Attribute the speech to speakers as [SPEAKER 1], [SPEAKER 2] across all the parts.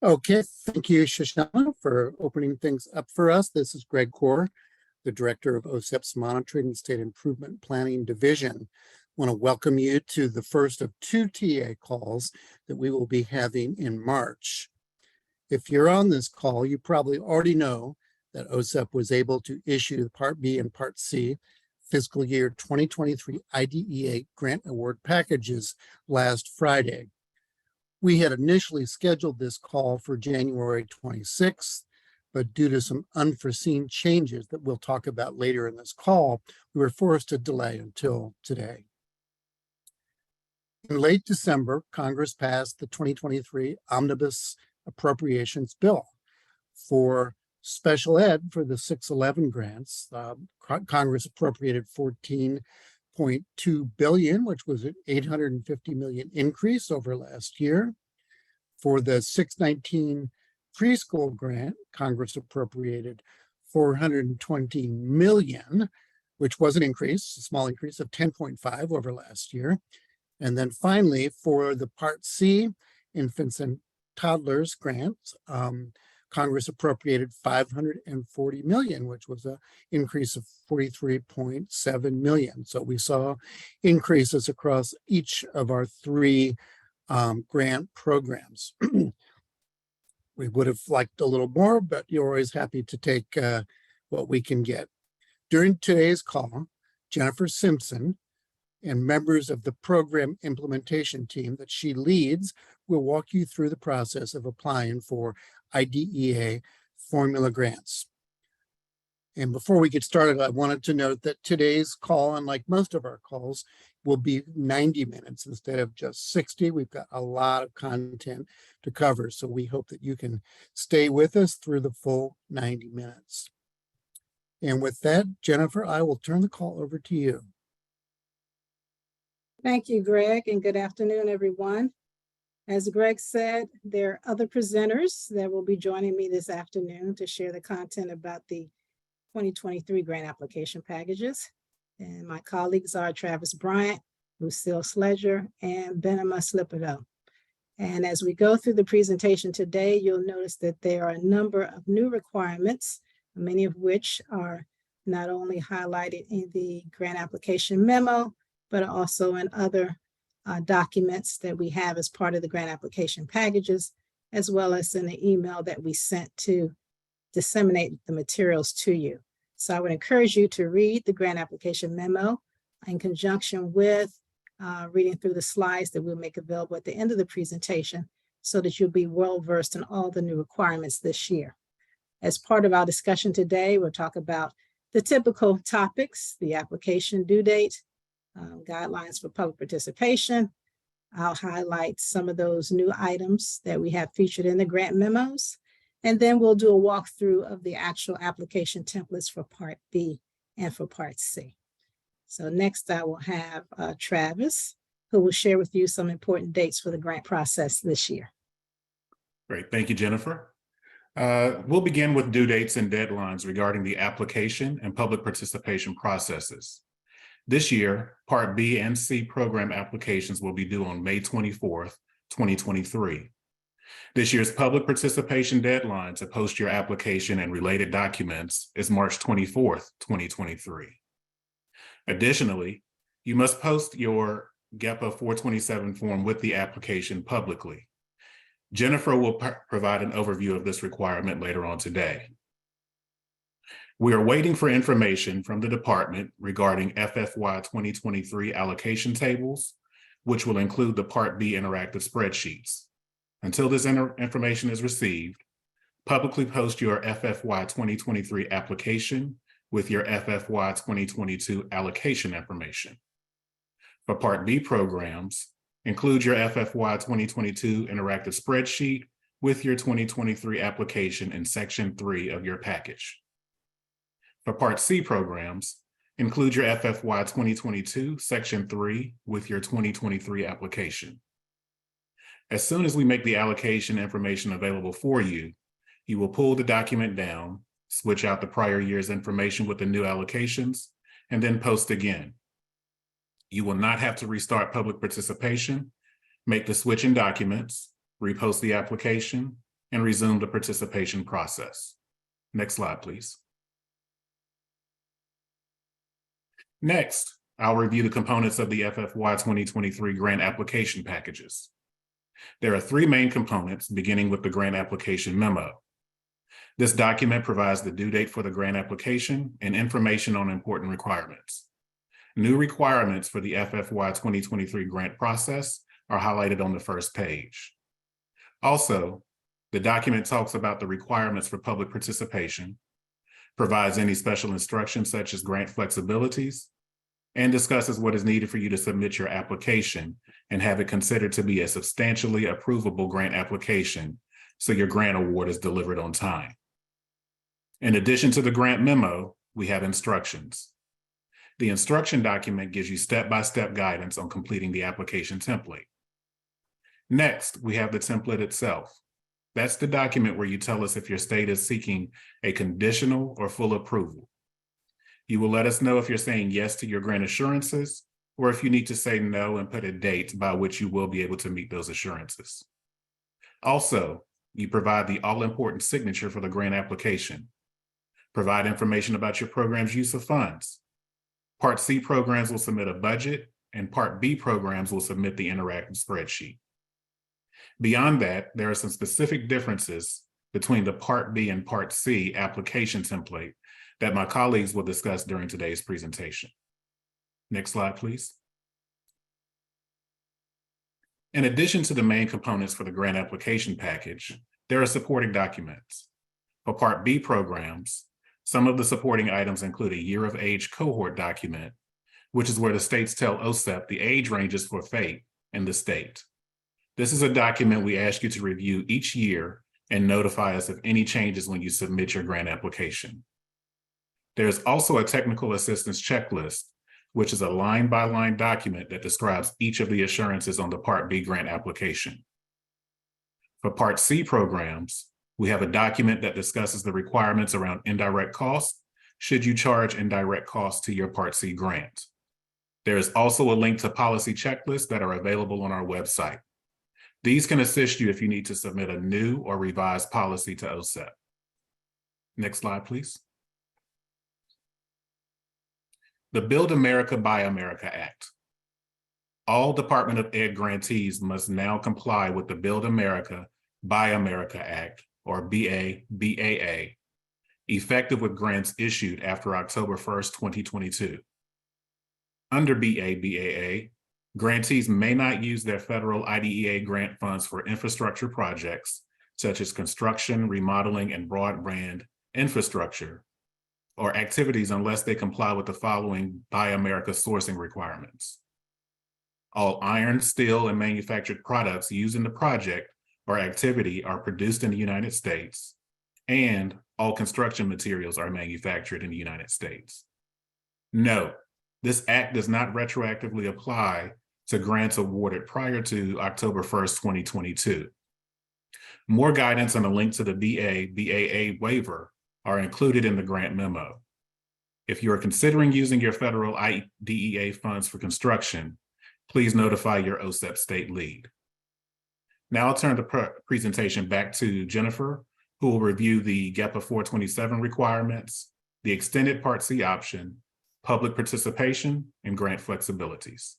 [SPEAKER 1] Okay, thank you, Shoshana, for opening things up for us. This is Greg Core, the Director of OSEP's Monitoring and State Improvement Planning Division. I want to welcome you to the first of two TA calls that we will be having in March. If you're on this call, you probably already know that OSEP was able to issue the Part B and Part C fiscal year 2023 IDEA grant award packages last Friday. We had initially scheduled this call for January 26th, but due to some unforeseen changes that we'll talk about later in this call, we were forced to delay until today. In late December, Congress passed the 2023 Omnibus Appropriations Bill. For special ed for the 611 grants, Congress appropriated $14.2 billion, which was an $850 million increase over last year. For the 619 preschool grant, Congress appropriated $420 million, which was an increase, a small increase of 10.5 over last year. And then finally, for the Part C infants and toddlers grants, Congress appropriated $540 million, which was an increase of 43.7 million. So we saw increases across each of our three grant programs. We would have liked a little more, but you're always happy to take what we can get. During today's call, Jennifer Simpson and members of the program implementation team that she leads will walk you through the process of applying for IDEA formula grants. And before we get started, I wanted to note that today's call, unlike most of our calls, will be 90 minutes instead of just 60. We've got a lot of content to cover, so we hope that you can stay with us through the full 90 minutes. And with that, Jennifer, I will turn the call over to you.
[SPEAKER 2] Thank you, Greg, and good afternoon, everyone. As Greg said, there are other presenters that will be joining me this afternoon to share the content about the 2023 grant application packages. And my colleagues are Travis Bryant, Lucille Sledger, and Benema Slipido. And as we go through the presentation today, you'll notice that there are a number of new requirements, many of which are not only highlighted in the grant application memo, but also in other documents that we have as part of the grant application packages, as well as in the email that we sent to disseminate the materials to you. So I would encourage you to read the grant application memo in conjunction with reading through the slides that we'll make available at the end of the presentation so that you'll be well versed in all the new requirements this year. As part of our discussion today, we'll talk about the typical topics, the application due date, guidelines for public participation. I'll highlight some of those new items that we have featured in the grant memos, and then we'll do a walkthrough of the actual application templates for Part B and for Part C. So next I will have Travis, who will share with you some important dates for the grant process this year.
[SPEAKER 3] Great, thank you, Jennifer. We'll begin with due dates and deadlines regarding the application and public participation processes. This year, Part B and C program applications will be due on May 24th, 2023. This year's public participation deadline to post your application and related documents is March 24th, 2023. Additionally, you must post your GEPA 427 form with the application publicly. Jennifer will provide an overview of this requirement later on today. We are waiting for information from the department regarding FFY 2023 allocation tables, which will include the Part B interactive spreadsheets. Until this information is received, publicly post your FFY 2023 application with your FFY 2022 allocation information. For Part B programs, include your FFY 2022 interactive spreadsheet with your 2023 application in Section 3 of your package. For Part C programs, include your FFY 2022 Section 3 with your 2023 application. As soon as we make the allocation information available for you, you will pull the document down, switch out the prior year's information with the new allocations, and then post again. You will not have to restart public participation, make the switch in documents, repost the application, and resume the participation process. Next slide, please. Next, I'll review the components of the FFY 2023 grant application packages. There are three main components, beginning with the grant application memo. This document provides the due date for the grant application and information on important requirements. New requirements for the FFY 2023 grant process are highlighted on the first page. Also, the document talks about the requirements for public participation, provides any special instructions such as grant flexibilities, and discusses what is needed for you to submit your application and have it considered to be a substantially approvable grant application so your grant award is delivered on time. In addition to the grant memo, we have instructions. The instruction document gives you step-by-step guidance on completing the application template. Next, we have the template itself. That's the document where you tell us if your state is seeking a conditional or full approval. You will let us know if you're saying yes to your grant assurances, or if you need to say no and put a date by which you will be able to meet those assurances. Also, you provide the all-important signature for the grant application. Provide information about your program's use of funds. Part C programs will submit a budget, and Part B programs will submit the interactive spreadsheet. Beyond that, there are some specific differences between the Part B and Part C application template that my colleagues will discuss during today's presentation. Next slide, please. In addition to the main components for the grant application package, there are supporting documents. For Part B programs, some of the supporting items include a year of age cohort document, which is where the states tell OSEP the age ranges for FAPE in the state. This is a document we ask you to review each year and notify us of any changes when you submit your grant application. There's also a technical assistance checklist, which is a line-by-line document that describes each of the assurances on the Part B grant application. For Part C programs, we have a document that discusses the requirements around indirect costs should you charge indirect costs to your Part C grant. There is also a link to policy checklists that are available on our website. These can assist you if you need to submit a new or revised policy to OSEP. Next slide, please. The Build America, Buy America Act. All Department of Ed grantees must now comply with the Build America, Buy America Act, or BABAA, effective with grants issued after October 1st, 2022. Under BABAA, grantees may not use their federal IDEA grant funds for infrastructure projects, such as construction, remodeling, and broadband infrastructure, or activities unless they comply with the following Buy America sourcing requirements. All iron, steel, and manufactured products used in the project or activity are produced in the United States, and all construction materials are manufactured in the United States. Note, this act does not retroactively apply to grants awarded prior to October 1st, 2022. More guidance and a link to the BABAA waiver are included in the grant memo. If you are considering using your federal IDEA funds for construction, please notify your OSEP state lead. Now I'll turn the presentation back to Jennifer, who will review the GEPA 427 requirements, the extended Part C option, public participation, and grant flexibilities.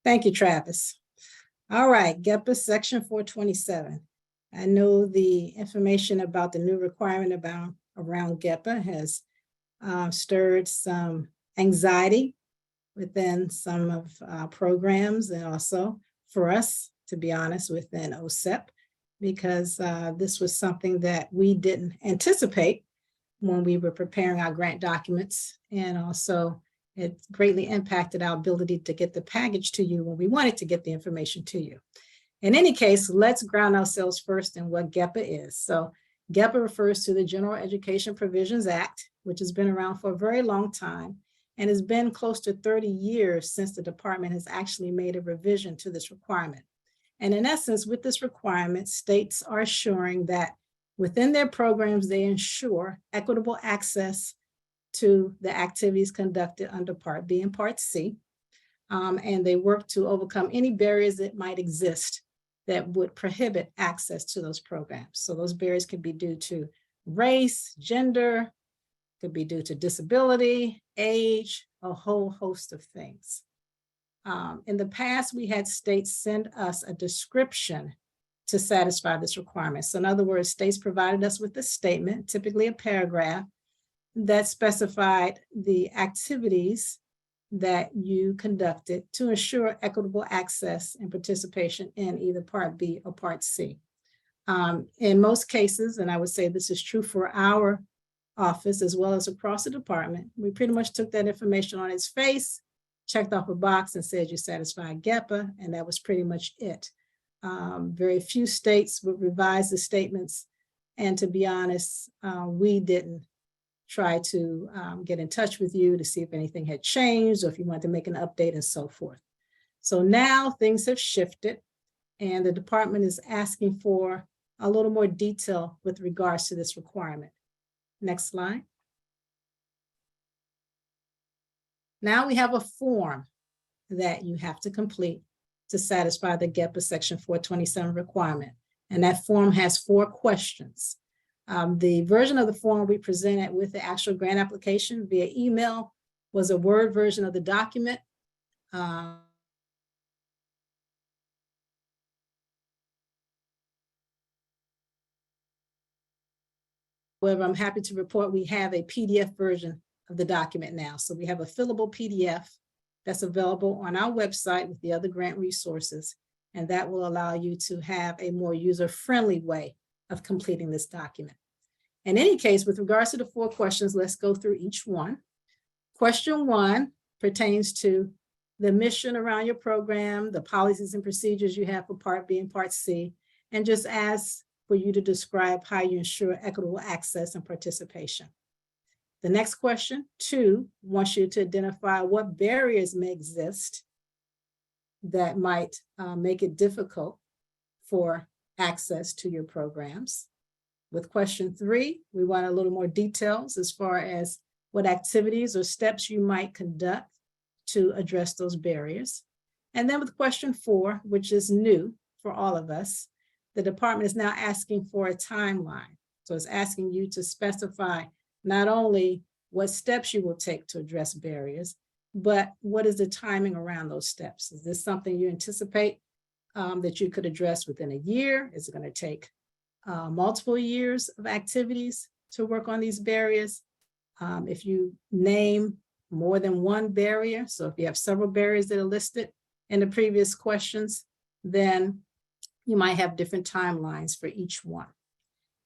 [SPEAKER 2] Thank you, Travis. All right, GEPA Section 427. I know the information about the new requirement around GEPA has stirred some anxiety within some of our programs, and also for us, to be honest, within OSEP, because this was something that we didn't anticipate when we were preparing our grant documents, and also it greatly impacted our ability to get the package to you when we wanted to get the information to you. In any case, let's ground ourselves first in what GEPA is. So GEPA refers to the General Education Provisions Act, which has been around for a very long time and has been close to 30 years since the department has actually made a revision to this requirement. And in essence, with this requirement, states are assuring that within their programs, they ensure equitable access to the activities conducted under Part B and Part C. And they work to overcome any barriers that might exist that would prohibit access to those programs. So those barriers could be due to race, gender, could be due to disability, age, a whole host of things. In the past, we had states send us a description to satisfy this requirement. So in other words, states provided us with a statement, typically a paragraph, that specified the activities that you conducted to ensure equitable access and participation in either Part B or Part C. In most cases, and I would say this is true for our office as well as across the department, we pretty much took that information on its face, checked off a box and said you satisfy GEPA, and that was pretty much it. Very few states would revise the statements, and to be honest, we didn't try to get in touch with you to see if anything had changed or if you wanted to make an update and so forth. So now things have shifted and the department is asking for a little more detail with regards to this requirement. Next slide. Now we have a form that you have to complete to satisfy the GEPA Section 427 requirement. And that form has 4 questions. The version of the form we presented with the actual grant application via email was a Word version of the document. However, I'm happy to report we have a PDF version of the document now. So we have a fillable PDF that's available on our website with the other grant resources, and that will allow you to have a more user-friendly way of completing this document. In any case, with regards to the 4 questions, let's go through each one. Question 1 pertains to the mission around your program, the policies and procedures you have for Part B and Part C, and just asks for you to describe how you ensure equitable access and participation. The next question, 2, wants you to identify what barriers may exist that might make it difficult for access to your programs. With question 3, we want a little more details as far as what activities or steps you might conduct to address those barriers. And then with question 4, which is new for all of us, the department is now asking for a timeline. So it's asking you to specify not only what steps you will take to address barriers, but what is the timing around those steps? Is this something you anticipate that you could address within a year? Is it going to take multiple years of activities to work on these barriers? If you name more than one barrier, so if you have several barriers that are listed in the previous questions, then you might have different timelines for each one.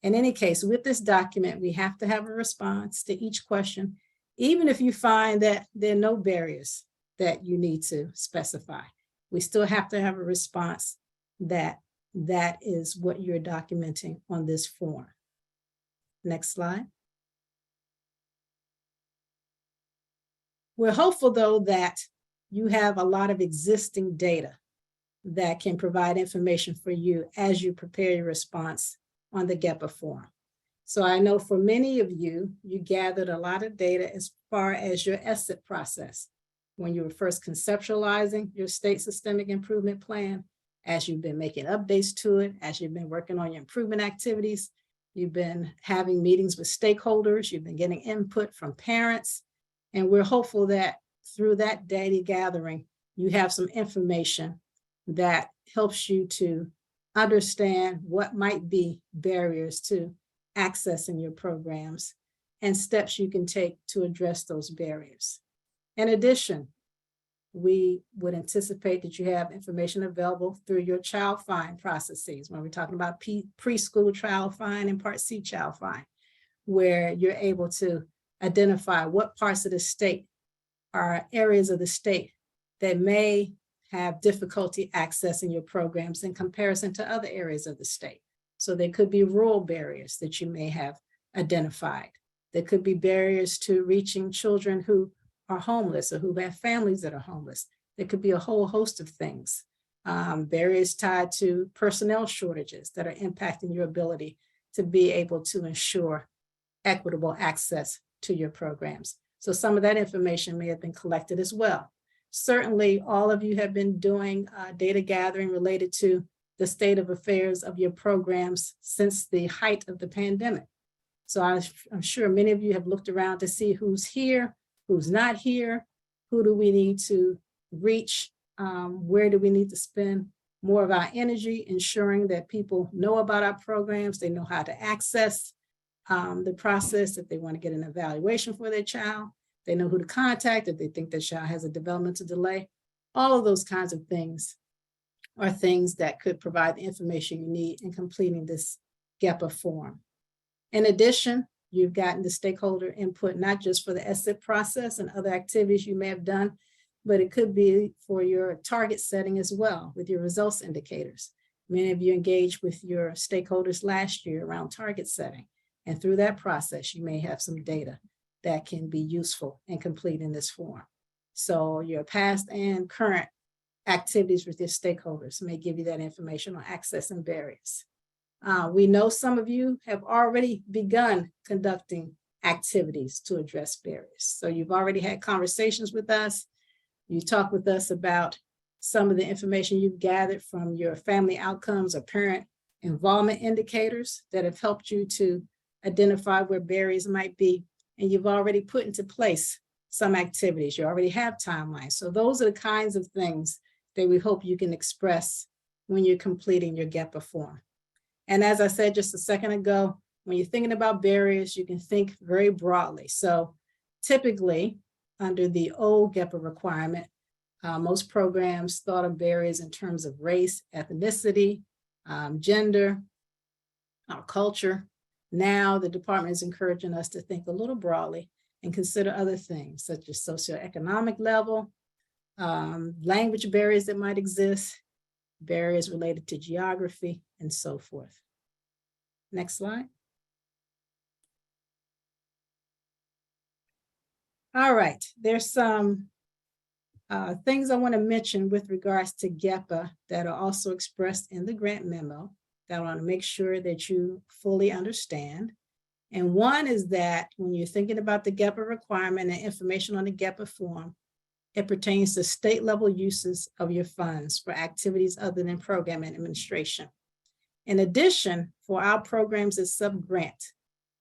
[SPEAKER 2] In any case, with this document, we have to have a response to each question, even if you find that there are no barriers that you need to specify. We still have to have a response that is what you're documenting on this form. Next slide. We're hopeful, though, that you have a lot of existing data that can provide information for you as you prepare your response on the GEPA form. So I know for many of you, you gathered a lot of data as far as your OSEP process, when you were first conceptualizing your state systemic improvement plan, as you've been making updates to it, as you've been working on your improvement activities, you've been having meetings with stakeholders, you've been getting input from parents, and we're hopeful that through that data gathering, you have some information that helps you to understand what might be barriers to accessing your programs and steps you can take to address those barriers. In addition, we would anticipate that you have information available through your child find processes when we're talking about preschool child find and Part C child find, where you're able to identify what parts of the state are areas of the state that may have difficulty accessing your programs in comparison to other areas of the state. So there could be rural barriers that you may have identified. There could be barriers to reaching children who are homeless or who have families that are homeless. There could be a whole host of things. Barriers tied to personnel shortages that are impacting your ability to be able to ensure equitable access to your programs. So some of that information may have been collected as well. Certainly, all of you have been doing data gathering related to the state of affairs of your programs since the height of the pandemic. So I'm sure many of you have looked around to see who's here, who's not here, who do we need to reach, where do we need to spend more of our energy ensuring that people know about our programs, they know how to access the process if they want to get an evaluation for their child, they know who to contact if they think their child has a developmental delay. All of those kinds of things are things that could provide the information you need in completing this GEPA form. In addition, you've gotten the stakeholder input, not just for the OSEP process and other activities you may have done, but it could be for your target setting as well with your results indicators. Many of you engaged with your stakeholders last year around target setting. And through that process, you may have some data that can be useful in completing this form. So your past and current activities with your stakeholders may give you that information on access and barriers. We know some of you have already begun conducting activities to address barriers. So you've already had conversations with us. You talked with us about some of the information you've gathered from your family outcomes or parent involvement indicators that have helped you to identify where barriers might be. And you've already put into place some activities. You already have timelines. So those are the kinds of things that we hope you can express when you're completing your GEPA form. And as I said just a second ago, when you're thinking about barriers, you can think very broadly. So typically, under the old GEPA requirement, most programs thought of barriers in terms of race, ethnicity, gender, culture. Now the department is encouraging us to think a little broadly and consider other things such as socioeconomic level, language barriers that might exist, barriers related to geography, and so forth. Next slide. All right, there's some things I want to mention with regards to GEPA that are also expressed in the grant memo that I want to make sure that you fully understand. And one is that when you're thinking about the GEPA requirement and information on the GEPA form, it pertains to state level uses of your funds for activities other than program administration. In addition, for our programs as sub-grant,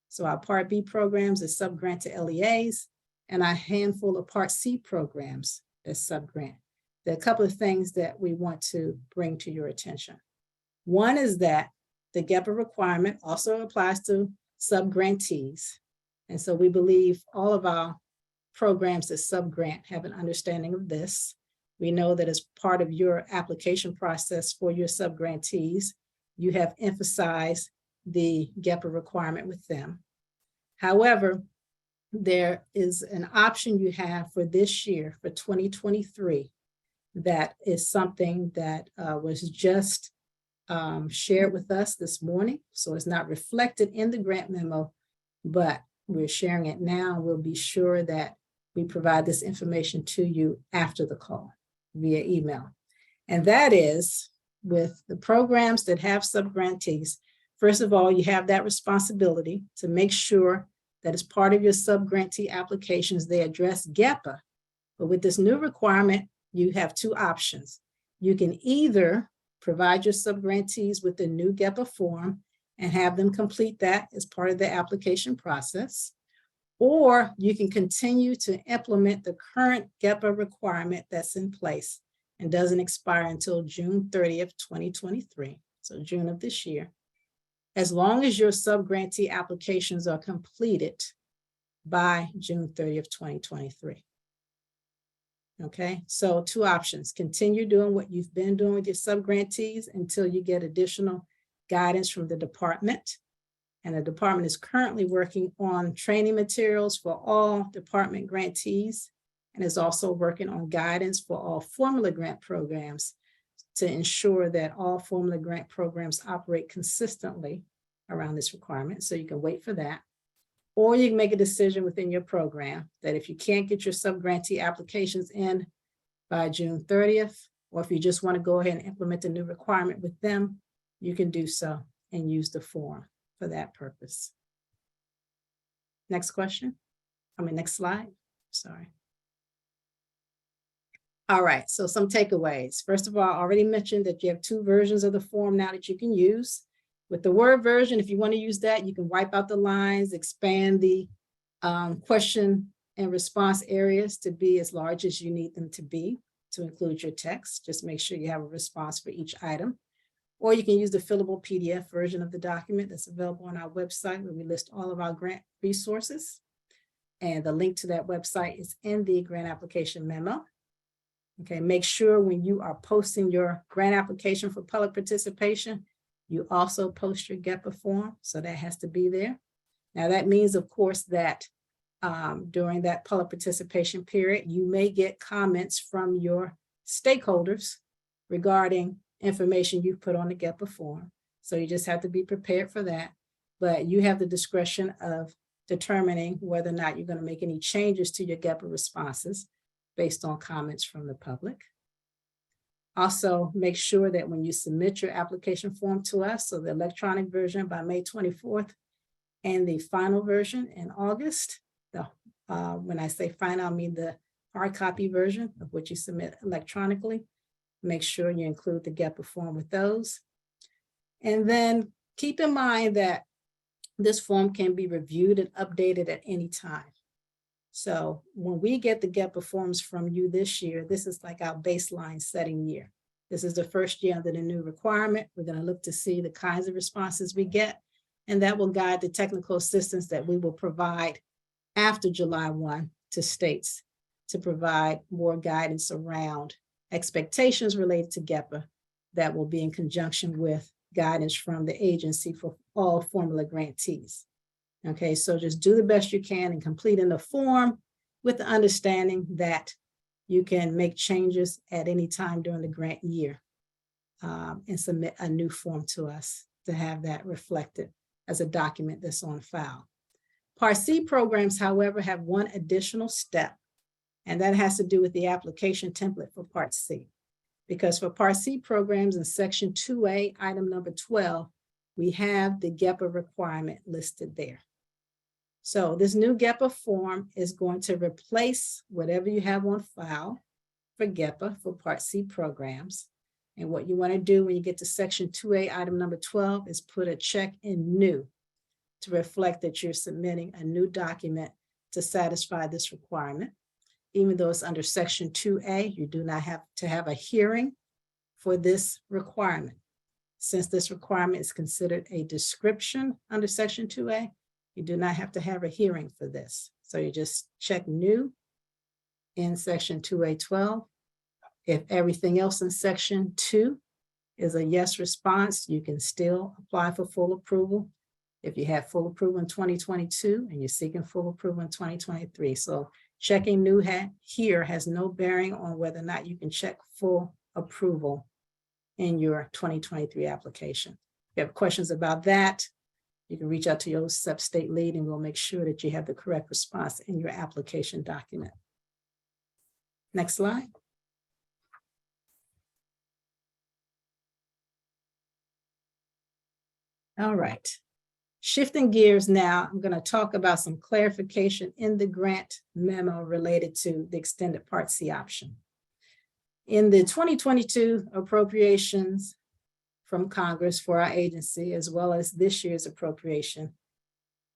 [SPEAKER 2] so our Part B programs as sub-grant to LEAs, and a handful of Part C programs as sub-grant. There are a couple of things that we want to bring to your attention. One is that the GEPA requirement also applies to sub-grantees. And so we believe all of our programs as sub-grant have an understanding of this. We know that as part of your application process for your sub-grantees, you have emphasized the GEPA requirement with them. However, there is an option you have for this year, for 2023, that is something that was just shared with us this morning. So it's not reflected in the grant memo, but we're sharing it now. We'll be sure that we provide this information to you after the call via email. And that is with the programs that have sub-grantees. First of all, you have that responsibility to make sure that as part of your sub-grantee applications, they address GEPA. But with this new requirement, you have two options. You can either provide your sub-grantees with the new GEPA form and have them complete that as part of the application process, or you can continue to implement the current GEPA requirement that's in place and doesn't expire until June 30th, 2023, so June of this year, as long as your sub-grantee applications are completed by June 30th, 2023. Okay, so two options: continue doing what you've been doing with your sub-grantees until you get additional guidance from the department. And the department is currently working on training materials for all department grantees and is also working on guidance for all formula grant programs to ensure that all formula grant programs operate consistently around this requirement. So you can wait for that. Or you can make a decision within your program that if you can't get your sub-grantee applications in by June 30th, or if you just want to go ahead and implement the new requirement with them, you can do so and use the form for that purpose. Next question. Next slide. Sorry. All right, so some takeaways. First of all, I already mentioned that you have two versions of the form now that you can use. With the Word version, if you want to use that, you can wipe out the lines, expand the question and response areas to be as large as you need them to be to include your text. Just make sure you have a response for each item. Or you can use the fillable PDF version of the document that's available on our website where we list all of our grant resources. And the link to that website is in the grant application memo. Okay, make sure when you are posting your grant application for public participation, you also post your GEPA form. So that has to be there. Now that means, of course, that during that public participation period, you may get comments from your stakeholders regarding information you put on the GEPA form. So you just have to be prepared for that. But you have the discretion of determining whether or not you're going to make any changes to your GEPA responses based on comments from the public. Also, make sure that when you submit your application form to us, so the electronic version by May 24th and the final version in August, when I say final, I mean the hard copy version of what you submit electronically. Make sure you include the GEPA form with those. And then keep in mind that this form can be reviewed and updated at any time. So when we get the GEPA forms from you this year, this is like our baseline setting year. This is the first year under the new requirement. We're going to look to see the kinds of responses we get, and that will guide the technical assistance that we will provide after July 1 to states to provide more guidance around expectations related to GEPA that will be in conjunction with guidance from the agency for all formula grantees. Okay, so just do the best you can in completing the form with the understanding that you can make changes at any time during the grant year and submit a new form to us to have that reflected as a document that's on file. Part C programs, however, have one additional step, and that has to do with the application template for Part C. Because for Part C programs in Section 2A, item number 12, we have the GEPA requirement listed there. So this new GEPA form is going to replace whatever you have on file for GEPA for Part C programs. And what you want to do when you get to Section 2A, item number 12, is put a check in new to reflect that you're submitting a new document to satisfy this requirement. Even though it's under Section 2A, you do not have to have a hearing for this requirement. Since this requirement is considered a description under Section 2A, you do not have to have a hearing for this. So you just check new in Section 2A12. If everything else in Section 2 is a yes response, you can still apply for full approval if you had full approval in 2022 and you're seeking full approval in 2023. So checking new here has no bearing on whether or not you can check full approval in your 2023 application. If you have questions about that, you can reach out to your OSEP state lead and we'll make sure that you have the correct response in your application document. Next slide. All right. Shifting gears now, I'm going to talk about some clarification in the grant memo related to the extended Part C option. In the 2022 appropriations from Congress for our agency, as well as this year's appropriation,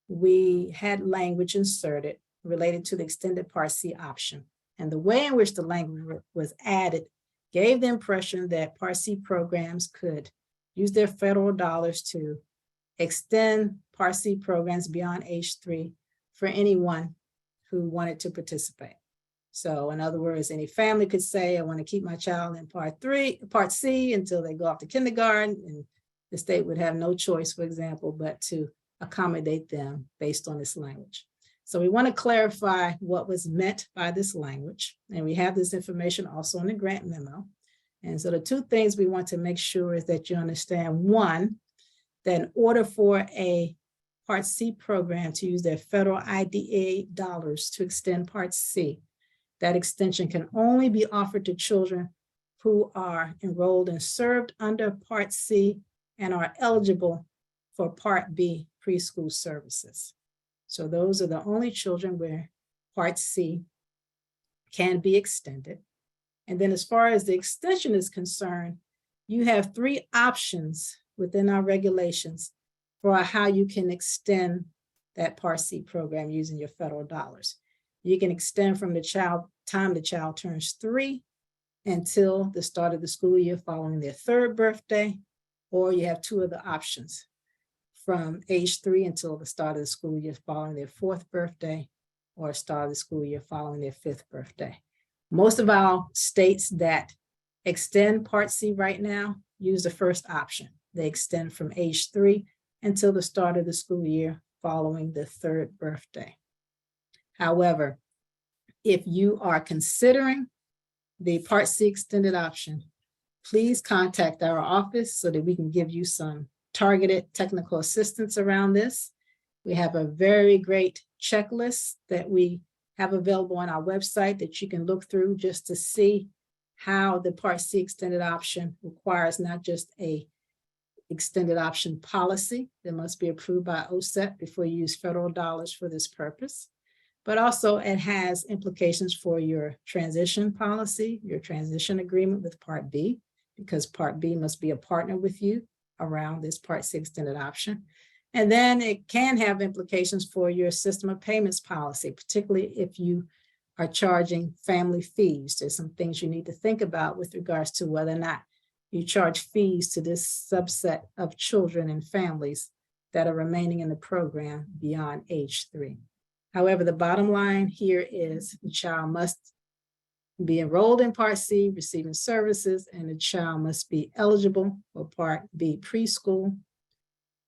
[SPEAKER 2] we had language inserted related to the extended Part C option. And the way in which the language was added gave the impression that Part C programs could use their federal dollars to extend Part C programs beyond age 3 for anyone who wanted to participate. So in other words, any family could say, I want to keep my child in Part C until they go off to kindergarten, and the state would have no choice, for example, but to accommodate them based on this language. So we want to clarify what was meant by this language, and we have this information also in the grant memo. And so the two things we want to make sure is that you understand, one, that in order for a Part C program to use their federal IDA dollars to extend Part C, that extension can only be offered to children who are enrolled and served under Part C and are eligible for Part B preschool services. So those are the only children where Part C can be extended. And then as far as the extension is concerned, you have 3 options within our regulations for how you can extend that Part C program using your federal dollars. You can extend from the time the child turns 3 until the start of the school year following their 3rd birthday, or you have 2 other options, from age 3 until the start of the school year following their 4th birthday, or start of the school year following their 5th birthday. Most of our states that extend Part C right now use the first option. They extend from age 3 until the start of the school year following the 3rd birthday. However, if you are considering the Part C extended option, please contact our office so that we can give you some targeted technical assistance around this. We have a very great checklist that we have available on our website that you can look through just to see how the Part C extended option requires not just a extended option policy that must be approved by OSEP before you use federal dollars for this purpose, but also it has implications for your transition policy, your transition agreement with Part B, because Part B must be a partner with you around this Part C extended option. And then it can have implications for your system of payments policy, particularly if you are charging family fees. There's some things you need to think about with regards to whether or not you charge fees to this subset of children and families that are remaining in the program beyond age 3. However, the bottom line here is the child must be enrolled in Part C, receiving services, and the child must be eligible for Part B preschool.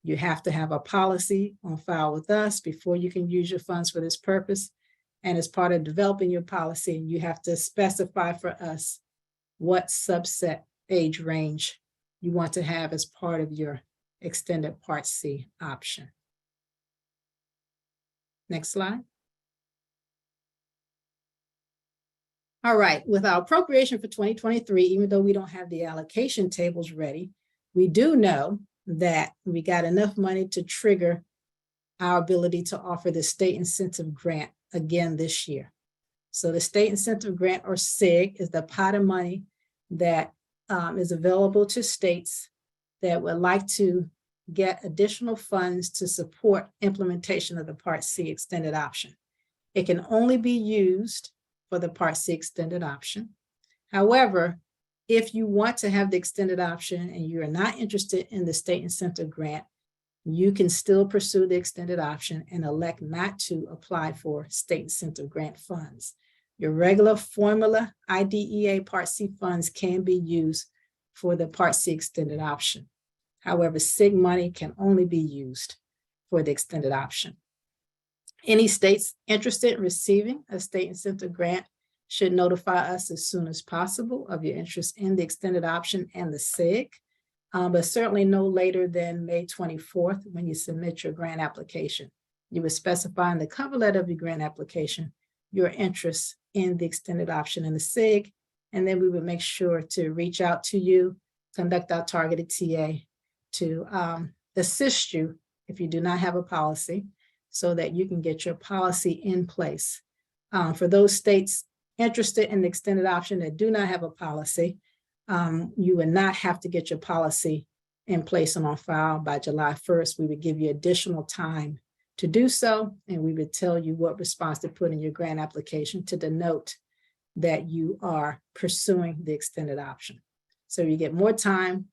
[SPEAKER 2] You have to have a policy on file with us before you can use your funds for this purpose. And as part of developing your policy, you have to specify for us what subset age range you want to have as part of your extended Part C option. Next slide. All right, with our appropriation for 2023, even though we don't have the allocation tables ready, we do know that we got enough money to trigger our ability to offer the state incentive grant again this year. So the state incentive grant, or SIG, is the pot of money that is available to states that would like to get additional funds to support implementation of the Part C extended option. It can only be used for the Part C extended option. However, if you want to have the extended option and you are not interested in the state incentive grant, you can still pursue the extended option and elect not to apply for state incentive grant funds. Your regular formula IDEA Part C funds can be used for the Part C extended option. However, SIG money can only be used for the extended option. Any states interested in receiving a state incentive grant should notify us as soon as possible of your interest in the extended option and the SIG, but certainly no later than May 24th when you submit your grant application. You would specify in the cover letter of your grant application your interest in the extended option and the SIG, and then we would make sure to reach out to you, conduct our targeted TA to assist you if you do not have a policy, so that you can get your policy in place. For those states interested in the extended option that do not have a policy, you would not have to get your policy in place and on file by July 1st. We would give you additional time to do so, and we would tell you what response to put in your grant application to denote that you are pursuing the extended option. So you get more time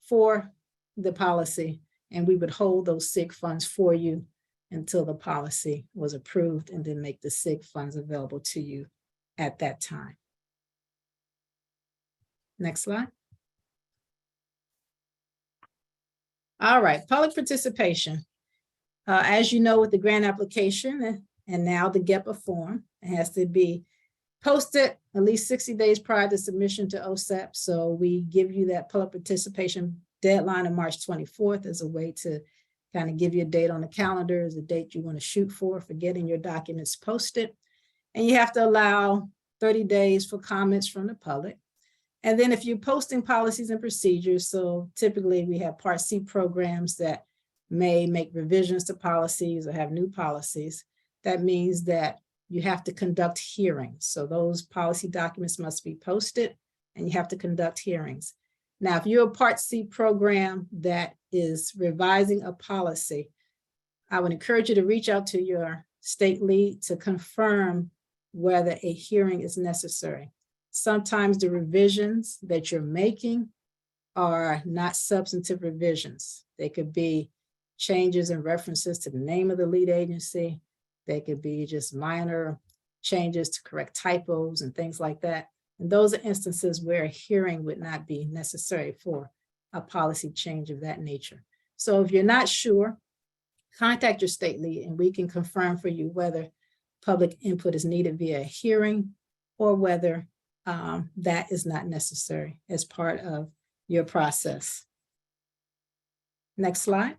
[SPEAKER 2] for the policy, and we would hold those SIG funds for you until the policy was approved, and then make the SIG funds available to you at that time. Next slide. All right, public participation. As you know, with the grant application and now the GEPA form, it has to be posted at least 60 days prior to submission to OSEP. So we give you that public participation deadline of March 24th as a way to kind of give you a date on the calendar, as a date you want to shoot for getting your documents posted. And you have to allow 30 days for comments from the public. And then if you're posting policies and procedures, so typically we have Part C programs that may make revisions to policies or have new policies. That means that you have to conduct hearings. So those policy documents must be posted and you have to conduct hearings. Now, if you're a Part C program that is revising a policy, I would encourage you to reach out to your state lead to confirm whether a hearing is necessary. Sometimes the revisions that you're making are not substantive revisions. They could be changes and references to the name of the lead agency. They could be just minor changes to correct typos and things like that. And those are instances where a hearing would not be necessary for a policy change of that nature. So if you're not sure, contact your state lead and we can confirm for you whether public input is needed via a hearing or whether that is not necessary as part of your process. Next slide.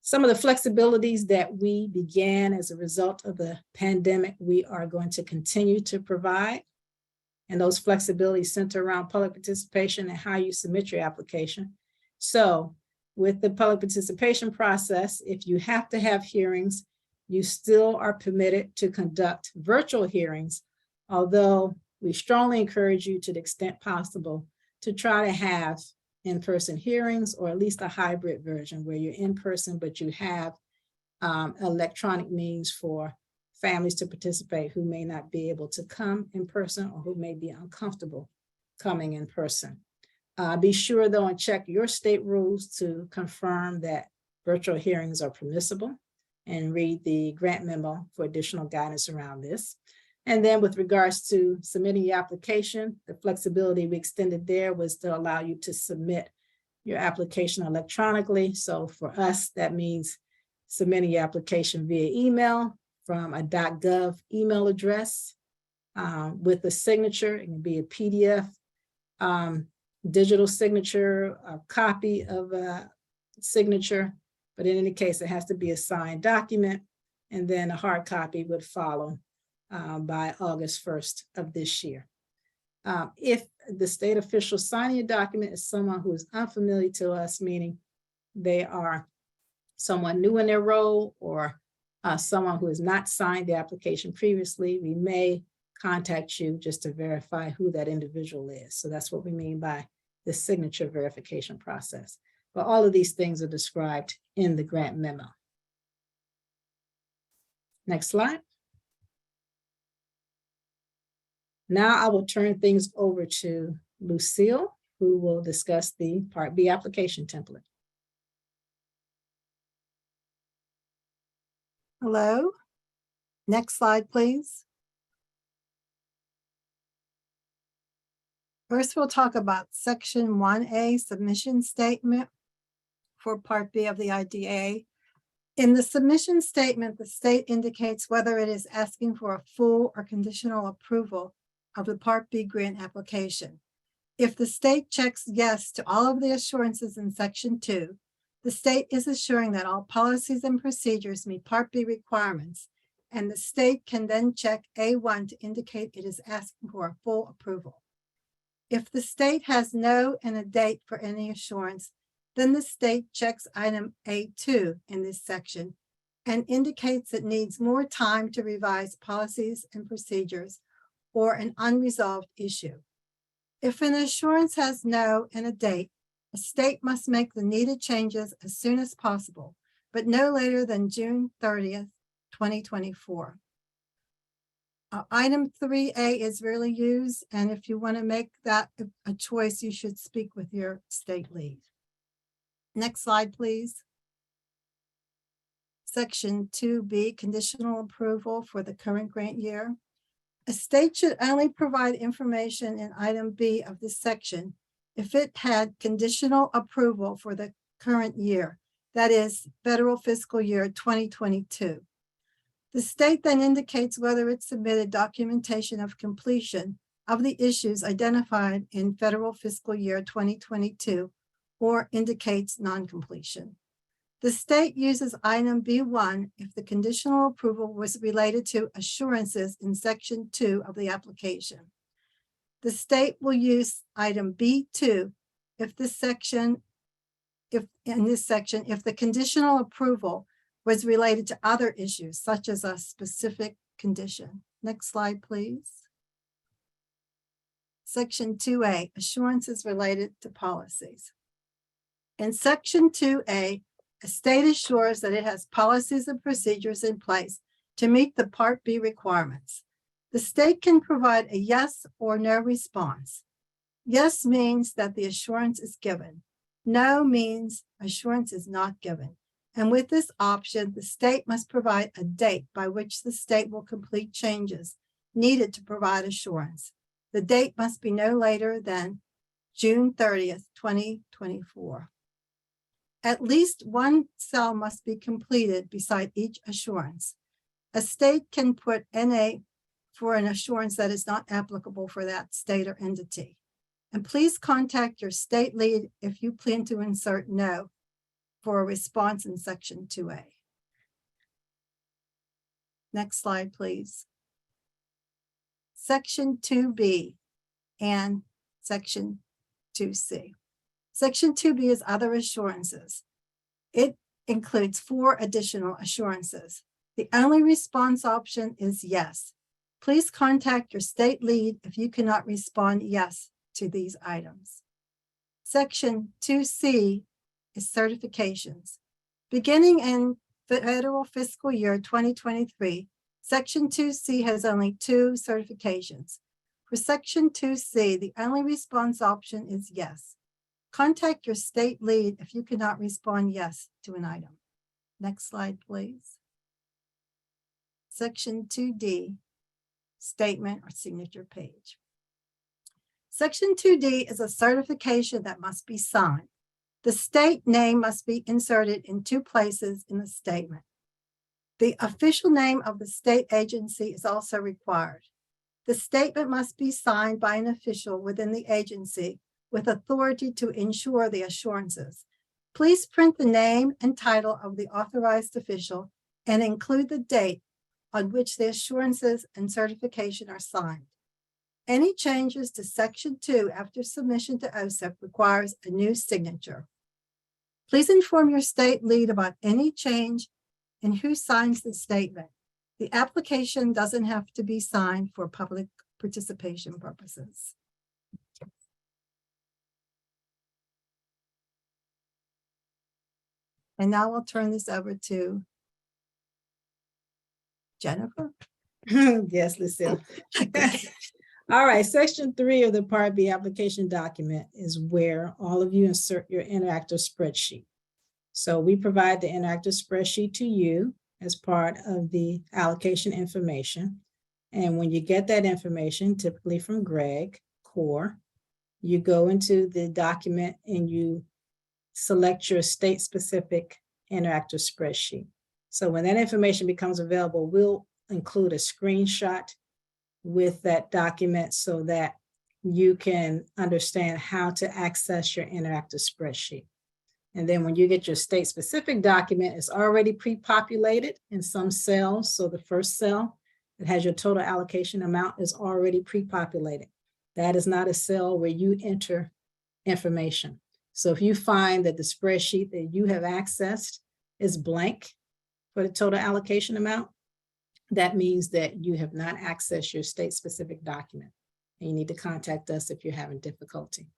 [SPEAKER 2] Some of the flexibilities that we began as a result of the pandemic, we are going to continue to provide. And those flexibilities center around public participation and how you submit your application. So with the public participation process, if you have to have hearings, you still are permitted to conduct virtual hearings, although we strongly encourage you to the extent possible to try to have in-person hearings or at least a hybrid version where you're in person, but you have electronic means for families to participate who may not be able to come in person or who may be uncomfortable coming in person. Be sure though and check your state rules to confirm that virtual hearings are permissible and read the grant memo for additional guidance around this. And then with regards to submitting your application, the flexibility we extended there was to allow you to submit your application electronically. So for us, that means submitting your application via email from a .gov email address with a signature. It can be a PDF, digital signature, a copy of a signature, but in any case, it has to be a signed document, and then a hard copy would follow by August 1st of this year. If the state official signing a document is someone who is unfamiliar to us, meaning they are someone new in their role or someone who has not signed the application previously, we may contact you just to verify who that individual is. So that's what we mean by the signature verification process. But all of these things are described in the grant memo. Next slide. Now I will turn things over to Lucille, who will discuss the Part B application template.
[SPEAKER 4] Hello. Next slide, please. First, we'll talk about Section 1A submission statement for Part B of the IDA. In the submission statement, the state indicates whether it is asking for a full or conditional approval of the Part B grant application. If the state checks yes to all of the assurances in Section 2, the state is assuring that all policies and procedures meet Part B requirements, and the state can then check A1 to indicate it is asking for a full approval. If the state has no and a date for any assurance, then the state checks item A2 in this section and indicates it needs more time to revise policies and procedures or an unresolved issue. If an assurance has no and a date, a state must make the needed changes as soon as possible, but no later than June 30th, 2024. Item 3A is rarely used, and if you want to make that a choice, you should speak with your state lead. Next slide, please. Section 2B, conditional approval for the current grant year. A state should only provide information in item B of this section if it had conditional approval for the current year, that is federal fiscal year 2022. The state then indicates whether it submitted documentation of completion of the issues identified in federal fiscal year 2022 or indicates non-completion. The state uses item B1 if the conditional approval was related to assurances in section 2 of the application. The state will use item B2 if in this section, if the conditional approval was related to other issues such as a specific condition. Next slide, please. Section 2A, assurances related to policies. In Section 2A, a state assures that it has policies and procedures in place to meet the Part B requirements. The state can provide a yes or no response. Yes means that the assurance is given. No means assurance is not given. And with this option, the state must provide a date by which the state will complete changes needed to provide assurance. The date must be no later than June 30th, 2024. At least one cell must be completed beside each assurance. A state can put NA for an assurance that is not applicable for that state or entity. And please contact your state lead if you plan to insert no for a response in Section 2A. Next slide, please. Section 2B and Section 2C. Section 2B is other assurances. It includes 4 additional assurances. The only response option is yes. Please contact your state lead if you cannot respond yes to these items. Section 2C is certifications. Beginning in federal fiscal year 2023, Section 2C has only 2 certifications. For Section 2C, the only response option is yes. Contact your state lead if you cannot respond yes to an item. Next slide, please. Section 2D, statement or signature page. Section 2D is a certification that must be signed. The state name must be inserted in 2 places in the statement. The official name of the state agency is also required. The statement must be signed by an official within the agency with authority to ensure the assurances. Please print the name and title of the authorized official and include the date on which the assurances and certification are signed. Any changes to Section 2 after submission to OSEP requires a new signature. Please inform your state lead about any change and who signs the statement. The application doesn't have to be signed for public participation purposes. And now I'll turn this over to Jennifer.
[SPEAKER 2] Yes, Lucille. All right, Section 3 of the Part B application document is where all of you insert your interactive spreadsheet. So we provide the interactive spreadsheet to you as part of the allocation information. And when you get that information, typically from Greg, Core, you go into the document and you select your state-specific interactive spreadsheet. So when that information becomes available, we'll include a screenshot with that document so that you can understand how to access your interactive spreadsheet. And then when you get your state-specific document, it's already pre-populated in some cells. So the first cell that has your total allocation amount is already pre-populated. That is not a cell where you enter information. So if you find that the spreadsheet that you have accessed is blank for the total allocation amount, that means that you have not accessed your state-specific document. And you need to contact us if you're having difficulty.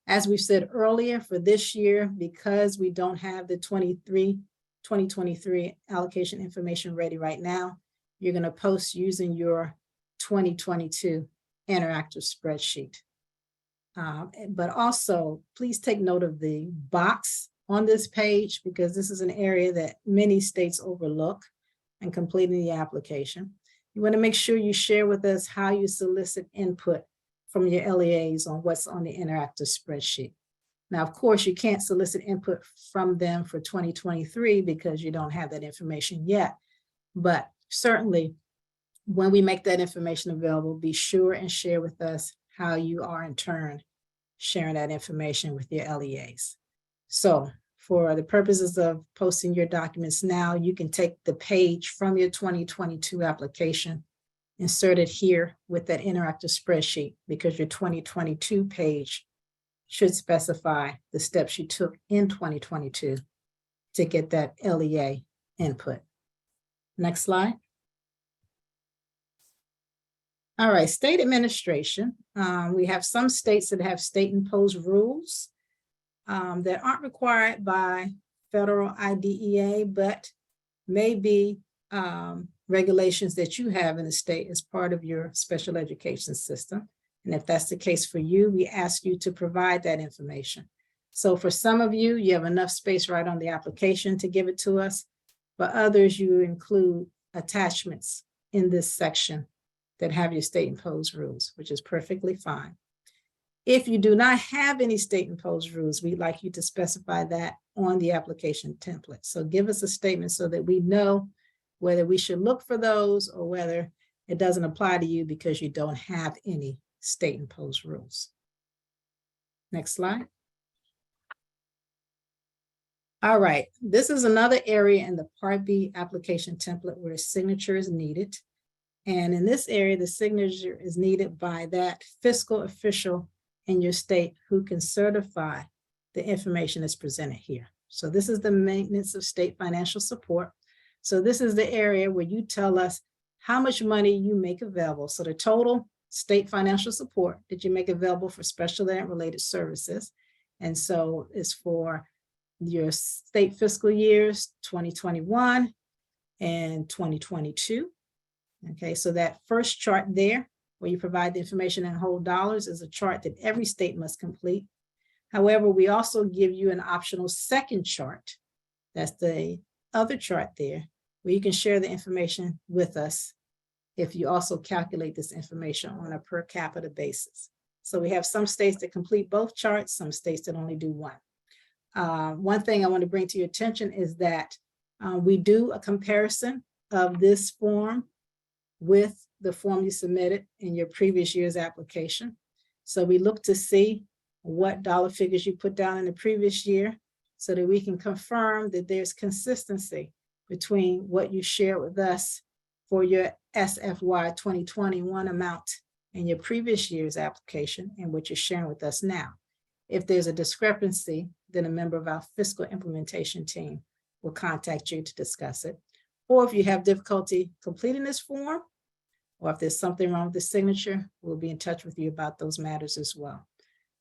[SPEAKER 2] As we said earlier, for this year, because we don't have the 2023 allocation information ready right now, you're going to post using your 2022 interactive spreadsheet. But also, please take note of the box on this page, because this is an area that many states overlook in completing the application. You want to make sure you share with us how you solicit input from your LEAs on what's on the interactive spreadsheet. Now, of course, you can't solicit input from them for 2023 because you don't have that information yet. But certainly, when we make that information available, be sure and share with us how you are in turn sharing that information with your LEAs. So for the purposes of posting your documents now, you can take the page from your 2022 application, insert it here with that interactive spreadsheet, because your 2022 page should specify the steps you took in 2022 to get that LEA input. Next slide. All right, state administration. We have some states that have state imposed rules that aren't required by federal IDEA, but may be regulations that you have in the state as part of your special education system. And if that's the case for you, we ask you to provide that information. So for some of you, you have enough space right on the application to give it to us. For others, you include attachments in this section that have your state imposed rules, which is perfectly fine. If you do not have any state imposed rules, we'd like you to specify that on the application template. So give us a statement so that we know whether we should look for those or whether it doesn't apply to you because you don't have any state imposed rules. Next slide. All right, this is another area in the Part B application template where a signature is needed. And in this area, the signature is needed by that fiscal official in your state who can certify the information that's presented here. So this is the maintenance of state financial support. So this is the area where you tell us how much money you make available. So the total state financial support that you make available for special ed related services. And so it's for your state fiscal years 2021 and 2022. Okay, so that first chart there, where you provide the information in whole dollars, is a chart that every state must complete. However, we also give you an optional second chart. That's the other chart there, where you can share the information with us if you also calculate this information on a per capita basis. So we have some states that complete both charts, some states that only do one. One thing I want to bring to your attention is that we do a comparison of this form with the form you submitted in your previous year's application. So we look to see what dollar figures you put down in the previous year so that we can confirm that there's consistency between what you share with us for your SFY 2021 amount in your previous year's application and what you're sharing with us now. If there's a discrepancy, then a member of our fiscal implementation team will contact you to discuss it. Or if you have difficulty completing this form, or if there's something wrong with the signature, we'll be in touch with you about those matters as well.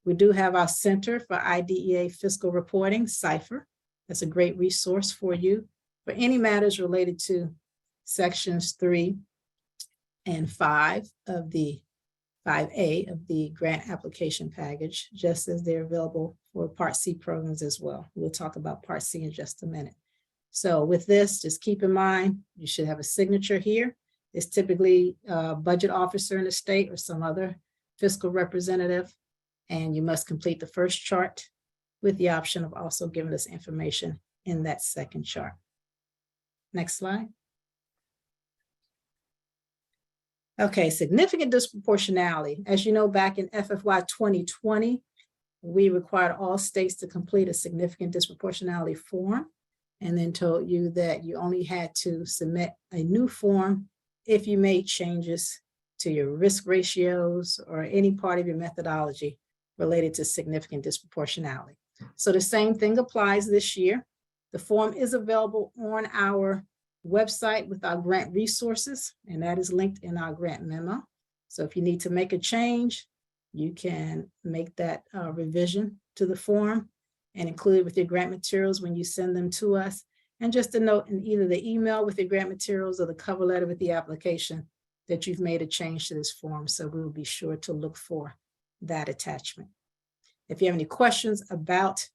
[SPEAKER 2] We do have our Center for IDEA Fiscal Reporting, CIFER. That's a great resource for you for any matters related to sections 3 and 5 of the 5A of the grant application package, just as they're available for Part C programs as well. We'll talk about Part C in just a minute. So with this, just keep in mind, you should have a signature here. It's typically a budget officer in the state or some other fiscal representative, and you must complete the first chart with the option of also giving us information in that second chart. Next slide. Okay, significant disproportionality. As you know, back in FFY 2020, we required all states to complete a significant disproportionality form, and then told you that you only had to submit a new form if you made changes to your risk ratios or any part of your methodology related to significant disproportionality. So the same thing applies this year. The form is available on our website with our grant resources, and that is linked in our grant memo. So if you need to make a change, you can make that revision to the form and include it with your grant materials when you send them to us. And just a note in either the email with your grant materials or the cover letter with the application that you've made a change to this form. So we will be sure to look for that attachment. If you have any questions about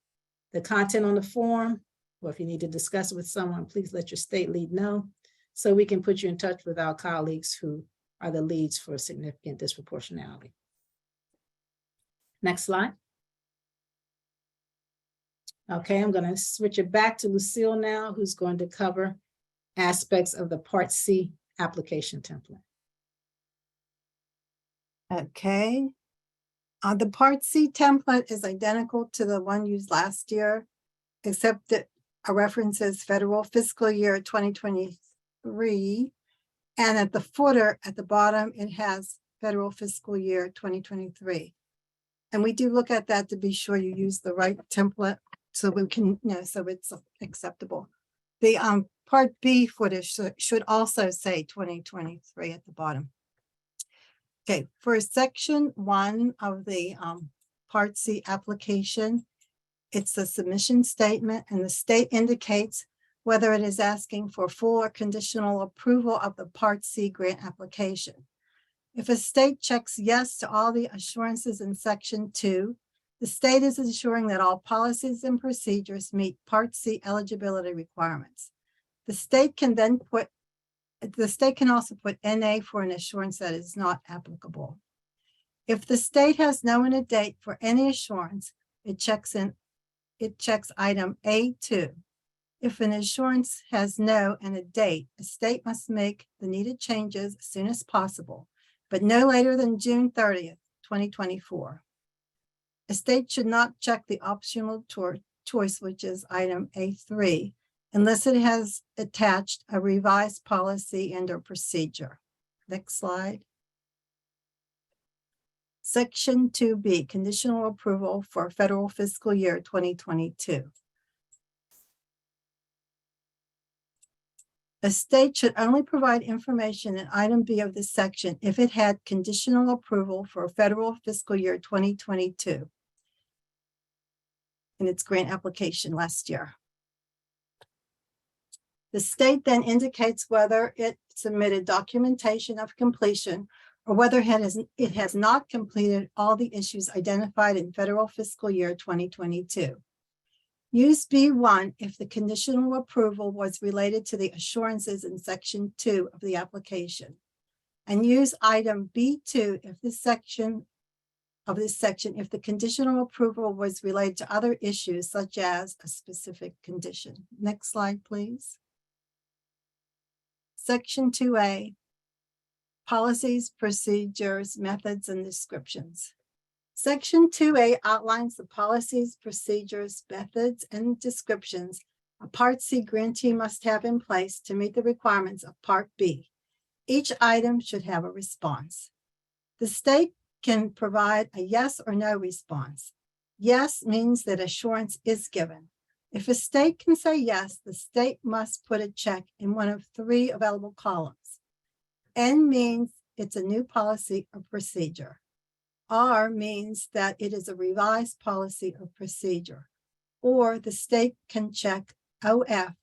[SPEAKER 2] the content on the form, or if you need to discuss it with someone, please let your state lead know so we can put you in touch with our colleagues who are the leads for significant disproportionality. Next slide. Okay, I'm going to switch it back to Lucille now, who's going to cover aspects of the Part C application template.
[SPEAKER 4] Okay. The Part C template is identical to the one used last year, except that it references federal fiscal year 2023. And at the footer, at the bottom, it has federal fiscal year 2023. And we do look at that to be sure you use the right template so we can, so it's acceptable. The Part B footer should also say 2023 at the bottom. Okay, for section 1 of the Part C application, it's the submission statement, and the state indicates whether it is asking for full or conditional approval of the Part C grant application. If a state checks yes to all the assurances in section 2, the state is ensuring that all policies and procedures meet Part C eligibility requirements. The state can also put NA for an assurance that is not applicable. If the state has no and a date for any assurance, it checks item A2. If an assurance has no and a date, a state must make the needed changes as soon as possible, but no later than June 30th, 2024. A state should not check the optional choice, which is item A3, unless it has attached a revised policy and or procedure. Next slide. Section 2B, conditional approval for federal fiscal year 2022. A state should only provide information in item B of this section if it had conditional approval for federal fiscal year 2022 in its grant application last year. The state then indicates whether it submitted documentation of completion or whether it has not completed all the issues identified in federal fiscal year 2022. Use B1 if the conditional approval was related to the assurances in section 2 of the application, and use item B2 if the conditional approval was related to other issues such as a specific condition. Next slide, please. Section 2A, policies, procedures, methods, and descriptions. Section 2A outlines the policies, procedures, methods, and descriptions a Part C grantee must have in place to meet the requirements of Part B. Each item should have a response. The state can provide a yes or no response. Yes means that assurance is given. If a state can say yes, the state must put a check in one of 3 available columns. N means it's a new policy or procedure. R means that it is a revised policy or procedure. Or the state can check OF,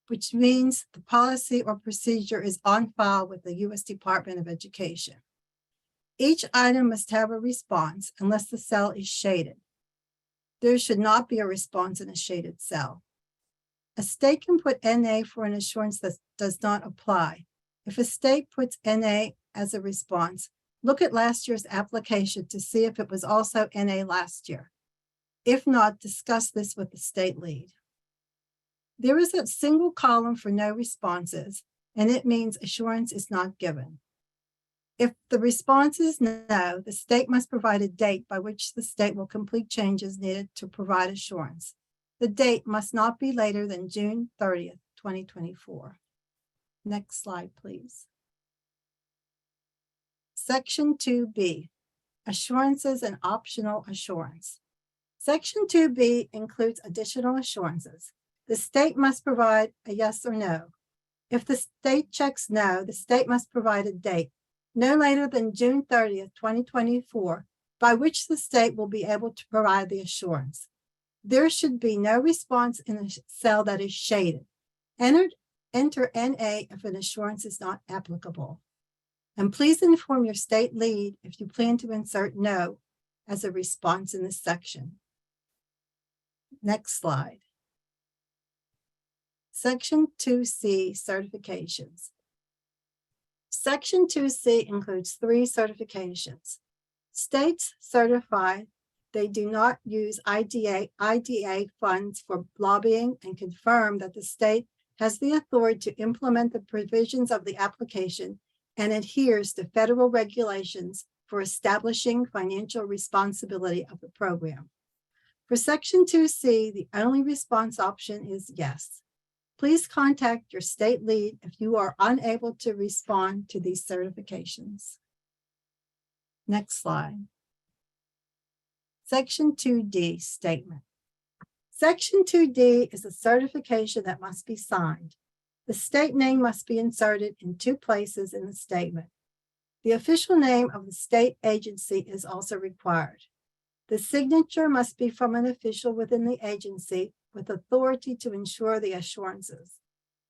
[SPEAKER 4] which means the policy or procedure is on file with the U.S. Department of Education. Each item must have a response unless the cell is shaded. There should not be a response in a shaded cell. A state can put NA for an assurance that does not apply. If a state puts NA as a response, look at last year's application to see if it was also NA last year. If not, discuss this with the state lead. There is a single column for no responses, and it means assurance is not given. If the response is no, the state must provide a date by which the state will complete changes needed to provide assurance. The date must not be later than June 30th, 2024. Next slide, please. Section 2B, assurances and optional assurance. Section 2B includes additional assurances. The state must provide a yes or no. If the state checks no, the state must provide a date no later than June 30th, 2024, by which the state will be able to provide the assurance. There should be no response in a cell that is shaded. Enter NA if an assurance is not applicable. And please inform your state lead if you plan to insert no as a response in this section. Next slide. Section 2C, certifications. Section 2C includes 3 certifications. States certify they do not use IDA funds for lobbying and confirm that the state has the authority to implement the provisions of the application and adheres to federal regulations for establishing financial responsibility of the program. For Section 2C, the only response option is yes. Please contact your state lead if you are unable to respond to these certifications. Next slide. Section 2D, statement. Section 2D is a certification that must be signed. The state name must be inserted in 2 places in the statement. The official name of the state agency is also required. The signature must be from an official within the agency with authority to ensure the assurances.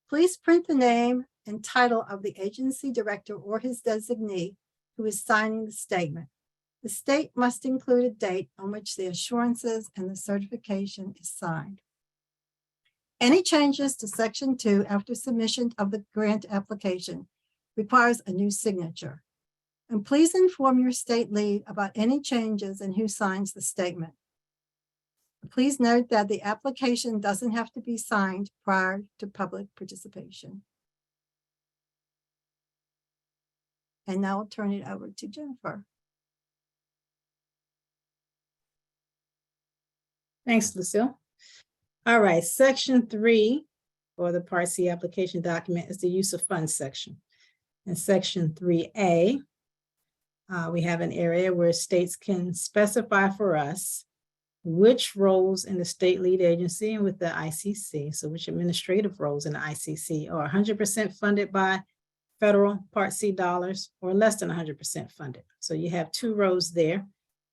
[SPEAKER 4] Please print the name and title of the agency director or his designee who is signing the statement. The state must include a date on which the assurances and the certification is signed. Any changes to section 2 after submission of the grant application requires a new signature. And please inform your state lead about any changes and who signs the statement. Please note that the application doesn't have to be signed prior to public participation. And now I'll turn it over to Jennifer.
[SPEAKER 2] Thanks, Lucille. All right, section 3 for the Part C application document is the use of funds section. In section 3A, we have an area where states can specify for us which roles in the state lead agency and with the ICC, so which administrative roles in the ICC are 100% funded by federal Part C dollars or less than 100% funded. So you have 2 rows there.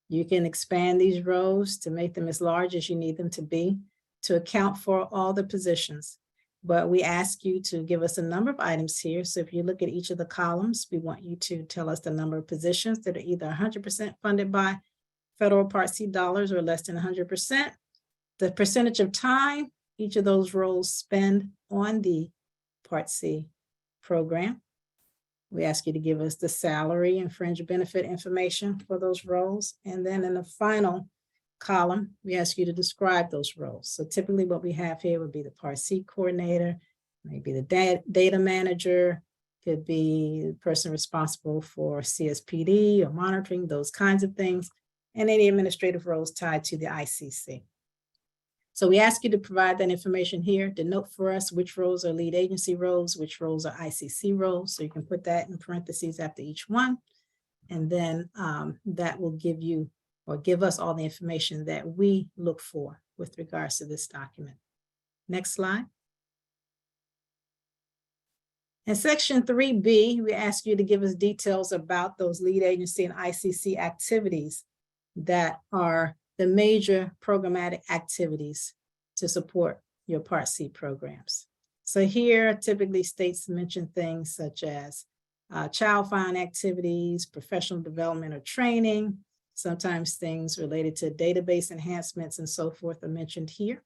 [SPEAKER 2] You can expand these rows to make them as large as you need them to be to account for all the positions. But we ask you to give us a number of items here. So if you look at each of the columns, we want you to tell us the number of positions that are either 100% funded by federal Part C dollars or less than 100%, the percentage of time each of those roles spend on the Part C program. We ask you to give us the salary and fringe benefit information for those roles. And then in the final column, we ask you to describe those roles. So typically what we have here would be the Part C coordinator, maybe the data manager, could be the person responsible for CSPD or monitoring, those kinds of things, and any administrative roles tied to the ICC. So we ask you to provide that information here, to note for us which roles are lead agency roles, which roles are ICC roles. So you can put that in parentheses after each one. And then that will give you or give us all the information that we look for with regards to this document. Next slide. In section 3B, we ask you to give us details about those lead agency and ICC activities that are the major programmatic activities to support your Part C programs. So here, typically states mention things such as child find activities, professional development or training, sometimes things related to database enhancements and so forth are mentioned here.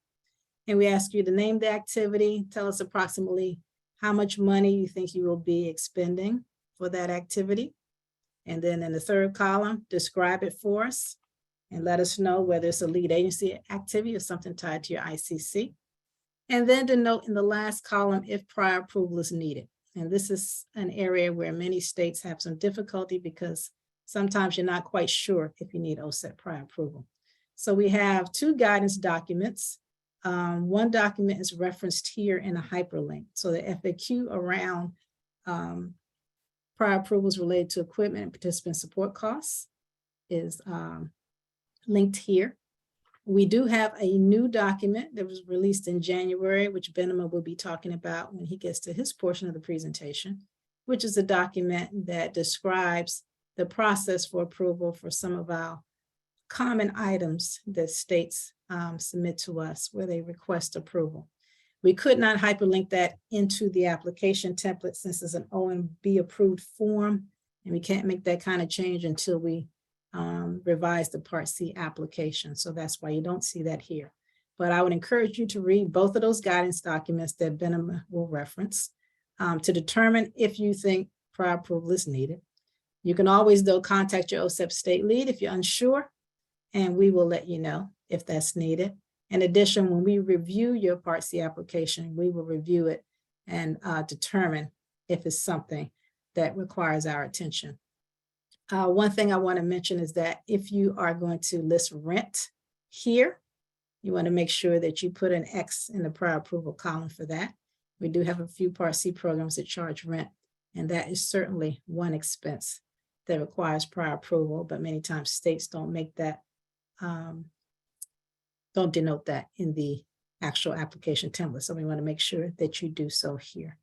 [SPEAKER 2] And we ask you to name the activity, tell us approximately how much money you think you will be expending for that activity. And then in the third column, describe it for us and let us know whether it's a lead agency activity or something tied to your ICC. And then to note in the last column if prior approval is needed. And this is an area where many states have some difficulty because sometimes you're not quite sure if you need OSEP prior approval. So we have 2 guidance documents. One document is referenced here in a hyperlink. So the FAQ around prior approvals related to equipment and participant support costs is linked here. We do have a new document that was released in January, which Benjamin will be talking about when he gets to his portion of the presentation, which is a document that describes the process for approval for some of our common items that states submit to us where they request approval. We could not hyperlink that into the application template since it's an OMB approved form, and we can't make that kind of change until we revise the Part C application. So that's why you don't see that here. But I would encourage you to read both of those guidance documents that Benham will reference to determine if you think prior approval is needed. You can always, though, contact your OSEP state lead if you're unsure, and we will let you know if that's needed. In addition, when we review your Part C application, we will review it and determine if it's something that requires our attention. One thing I want to mention is that if you are going to list rent here, you want to make sure that you put an X in the prior approval column for that. We do have a few Part C programs that charge rent, and that is certainly one expense that requires prior approval, but many times states don't make that, don't denote that in the actual application template. So we want to make sure that you do so here.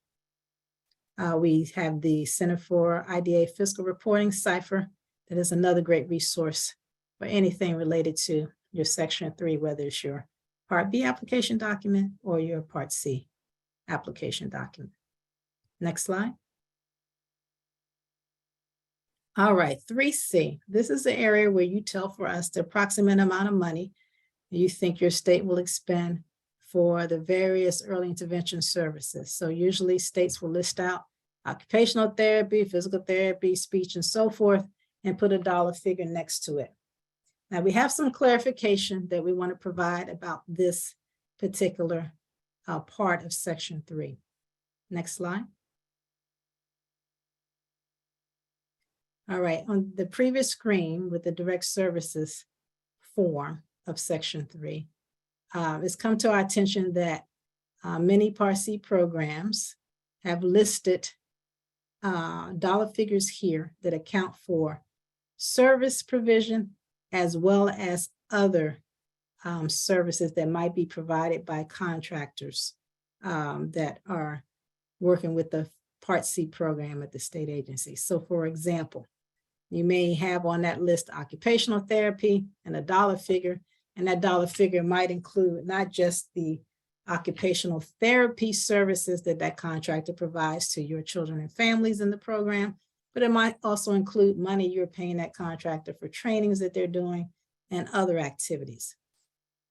[SPEAKER 2] We have the Center for IDA Fiscal Reporting Cipher. That is another great resource for anything related to your Section 3, whether it's your Part B application document or your Part C application document. Next slide. All right, 3C. This is the area where you tell for us the approximate amount of money you think your state will expend for the various early intervention services. So usually states will list out occupational therapy, physical therapy, speech, and so forth, and put a dollar figure next to it. Now we have some clarification that we want to provide about this particular part of Section 3. Next slide. All right, on the previous screen with the direct services form of Section 3, it's come to our attention that many Part C programs have listed dollar figures here that account for service provision as well as other services that might be provided by contractors that are working with the Part C program at the state agency. So for example, you may have on that list occupational therapy and a dollar figure, and that dollar figure might include not just the occupational therapy services that that contractor provides to your children and families in the program, but it might also include money you're paying that contractor for trainings that they're doing and other activities.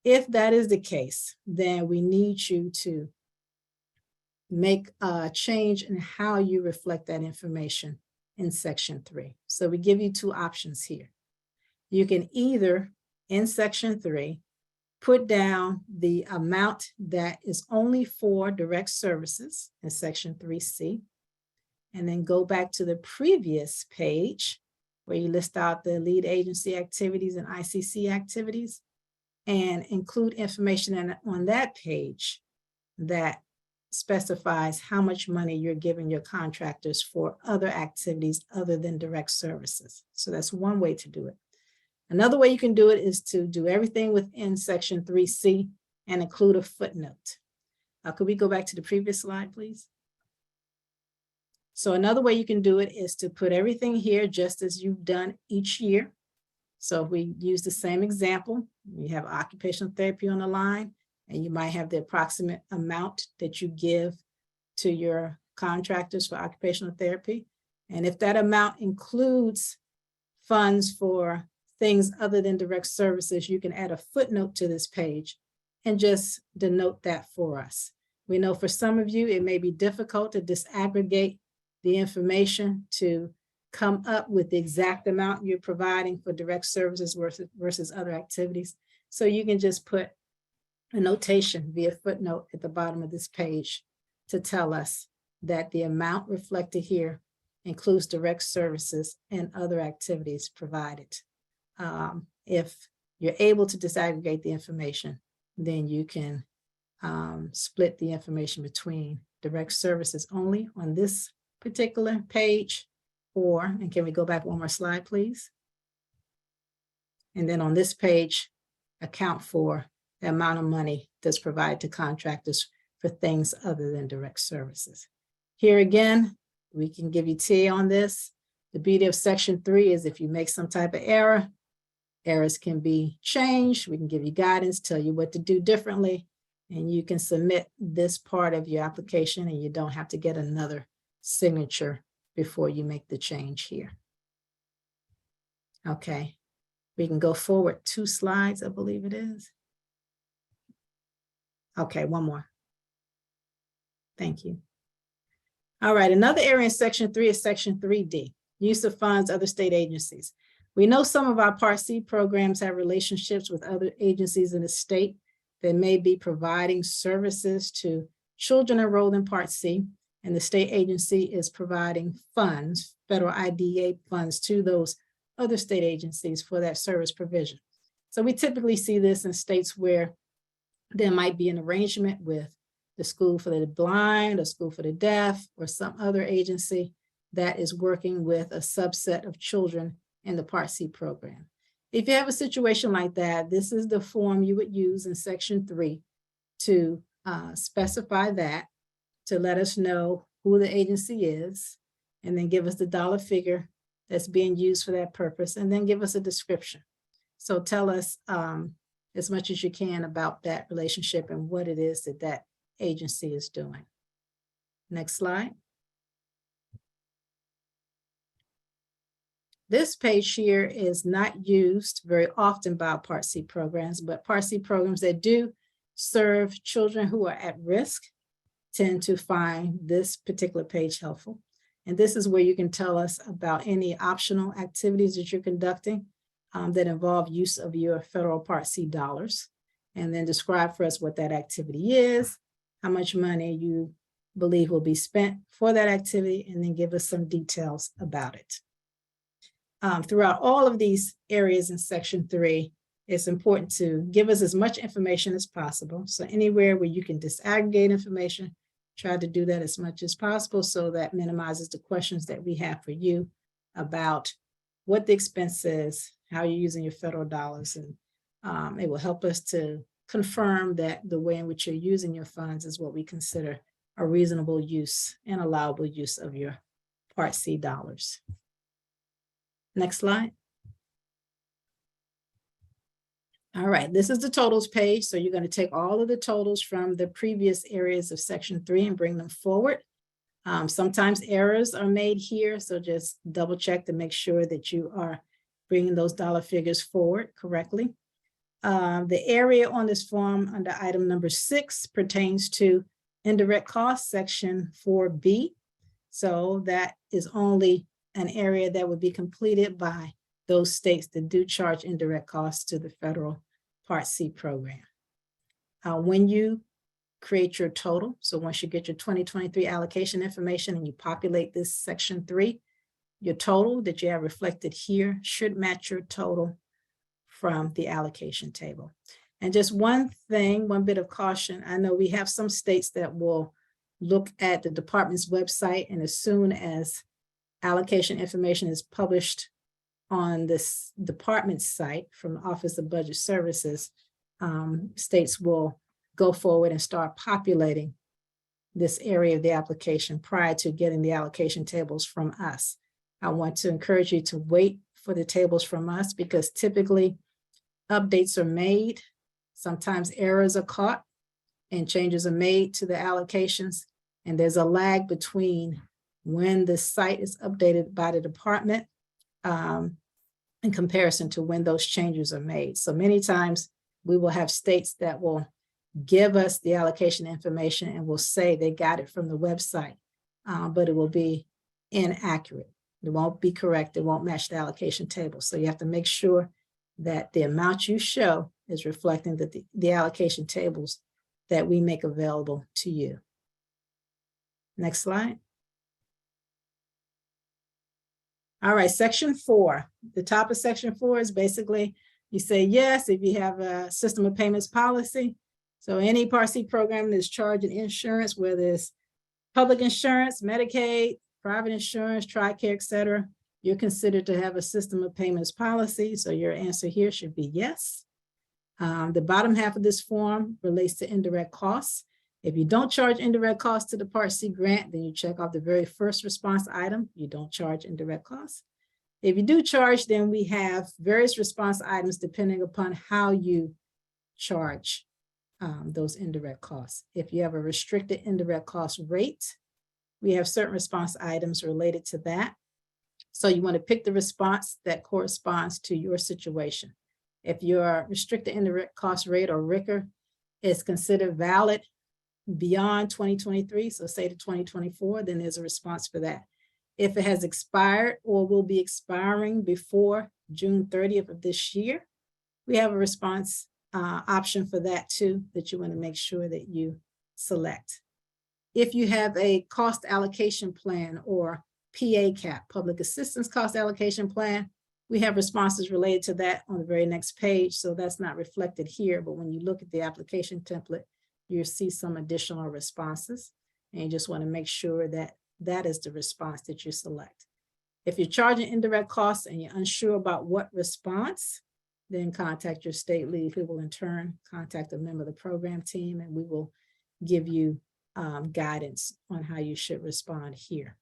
[SPEAKER 2] If that is the case, then we need you to make a change in how you reflect that information in Section 3. So we give you two options here. You can either, in Section 3, put down the amount that is only for direct services in Section 3C, and then go back to the previous page where you list out the lead agency activities and ICC activities, and include information on that page that specifies how much money you're giving your contractors for other activities other than direct services. So that's one way to do it. Another way you can do it is to do everything within Section 3C and include a footnote. Could we go back to the previous slide, please? So another way you can do it is to put everything here just as you've done each year. So if we use the same example, you have occupational therapy on the line, and you might have the approximate amount that you give to your contractors for occupational therapy. And if that amount includes funds for things other than direct services, you can add a footnote to this page and just denote that for us. We know for some of you, it may be difficult to disaggregate the information to come up with the exact amount you're providing for direct services versus other activities. So you can just put a notation via footnote at the bottom of this page to tell us that the amount reflected here includes direct services and other activities provided. If you're able to disaggregate the information, then you can split the information between direct services only on this particular page, or, and can we go back one more slide, please? And then on this page, account for the amount of money that's provided to contractors for things other than direct services. Here again, we can give you TA on this. The beauty of Section 3 is if you make some type of error, errors can be changed. We can give you guidance, tell you what to do differently, and you can submit this part of your application and you don't have to get another signature before you make the change here. Okay, we can go forward 2 slides, I believe it is. Okay, one more. Thank you. All right, another area in Section 3 is Section 3D, use of funds, other state agencies. We know some of our Part C programs have relationships with other agencies in the state that may be providing services to children enrolled in Part C, and the state agency is providing funds, federal IDA funds, to those other state agencies for that service provision. So we typically see this in states where there might be an arrangement with the School for the Blind or School for the Deaf or some other agency that is working with a subset of children in the Part C program. If you have a situation like that, this is the form you would use in Section 3 to specify that, to let us know who the agency is, and then give us the dollar figure that's being used for that purpose, and then give us a description. So tell us as much as you can about that relationship and what it is that that agency is doing. Next slide. This page here is not used very often by Part C programs, but Part C programs that do serve children who are at risk tend to find this particular page helpful. And this is where you can tell us about any optional activities that you're conducting that involve use of your federal Part C dollars, and then describe for us what that activity is, how much money you believe will be spent for that activity, and then give us some details about it. Throughout all of these areas in Section 3, it's important to give us as much information as possible. So anywhere where you can disaggregate information, try to do that as much as possible, so that minimizes the questions that we have for you about what the expense is, how you're using your federal dollars, and it will help us to confirm that the way in which you're using your funds is what we consider a reasonable use and allowable use of your Part C dollars. Next slide. All right, this is the totals page. So you're going to take all of the totals from the previous areas of Section 3 and bring them forward. Sometimes errors are made here, so just double check to make sure that you are bringing those dollar figures forward correctly. The area on this form under item number 6 pertains to indirect costs, Section 4B. So that is only an area that would be completed by those states that do charge indirect costs to the federal Part C program. When you create your total, so once you get your 2023 allocation information and you populate this Section 3, your total that you have reflected here should match your total from the allocation table. And just one thing, one bit of caution, I know we have some states that will look at the department's website, and as soon as allocation information is published on this department's site from the Office of Budget Services, states will go forward and start populating this area of the application prior to getting the allocation tables from us. I want to encourage you to wait for the tables from us, because typically updates are made, sometimes errors are caught, and changes are made to the allocations. And there's a lag between when the site is updated by the department in comparison to when those changes are made. So many times we will have states that will give us the allocation information and will say they got it from the website, but it will be inaccurate. It won't be correct. It won't match the allocation table. So you have to make sure that the amount you show is reflecting the allocation tables that we make available to you. Next slide. All right, Section 4. The top of Section 4 is basically, you say yes if you have a system of payments policy. So any Part C program that's charging insurance, whether it's public insurance, Medicaid, private insurance, TRICARE, et cetera, you're considered to have a system of payments policy. So your answer here should be yes. The bottom half of this form relates to indirect costs. If you don't charge indirect costs to the Part C grant, then you check off the very first response item. You don't charge indirect costs. If you do charge, then we have various response items depending upon how you charge those indirect costs. If you have a restricted indirect cost rate, we have certain response items related to that. So you want to pick the response that corresponds to your situation. If your restricted indirect cost rate, or RICR, is considered valid beyond 2023, so say to 2024, then there's a response for that. If it has expired or will be expiring before June 30th of this year, we have a response option for that too, that you want to make sure that you select. If you have a cost allocation plan or PA-CAP, Public Assistance Cost Allocation Plan, we have responses related to that on the very next page, so that's not reflected here, but when you look at the application template, you'll see some additional responses, and you just want to make sure that that is the response that you select. If you're charging indirect costs and you're unsure about what response, then contact your state lead, who will in turn contact a member of the program team, and we will give you guidance on how you should respond here.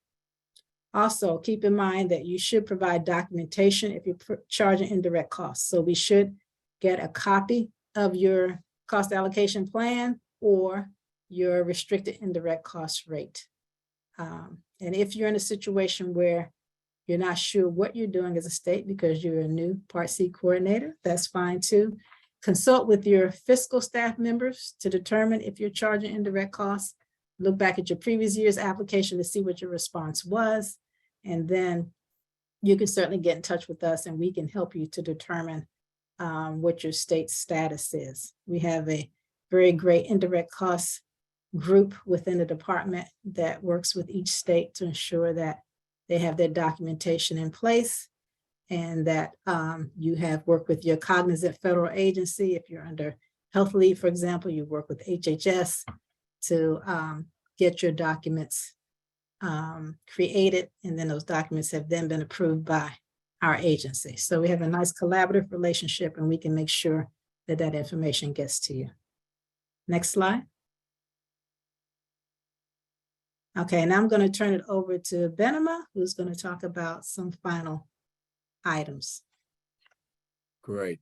[SPEAKER 2] Also, keep in mind that you should provide documentation if you're charging indirect costs. So we should get a copy of your cost allocation plan or your restricted indirect cost rate. And if you're in a situation where you're not sure what you're doing as a state because you're a new Part C coordinator, that's fine too. Consult with your fiscal staff members to determine if you're charging indirect costs. Look back at your previous year's application to see what your response was. And then you can certainly get in touch with us and we can help you to determine what your state status is. We have a very great indirect costs group within the department that works with each state to ensure that they have their documentation in place and that you have worked with your cognizant federal agency. If you're under health leave, for example, you work with HHS to get your documents created, and then those documents have then been approved by our agency. So we have a nice collaborative relationship and we can make sure that that information gets to you. Next slide. Okay, now I'm going to turn it over to Benema, who's going to talk about some final items.
[SPEAKER 5] Great.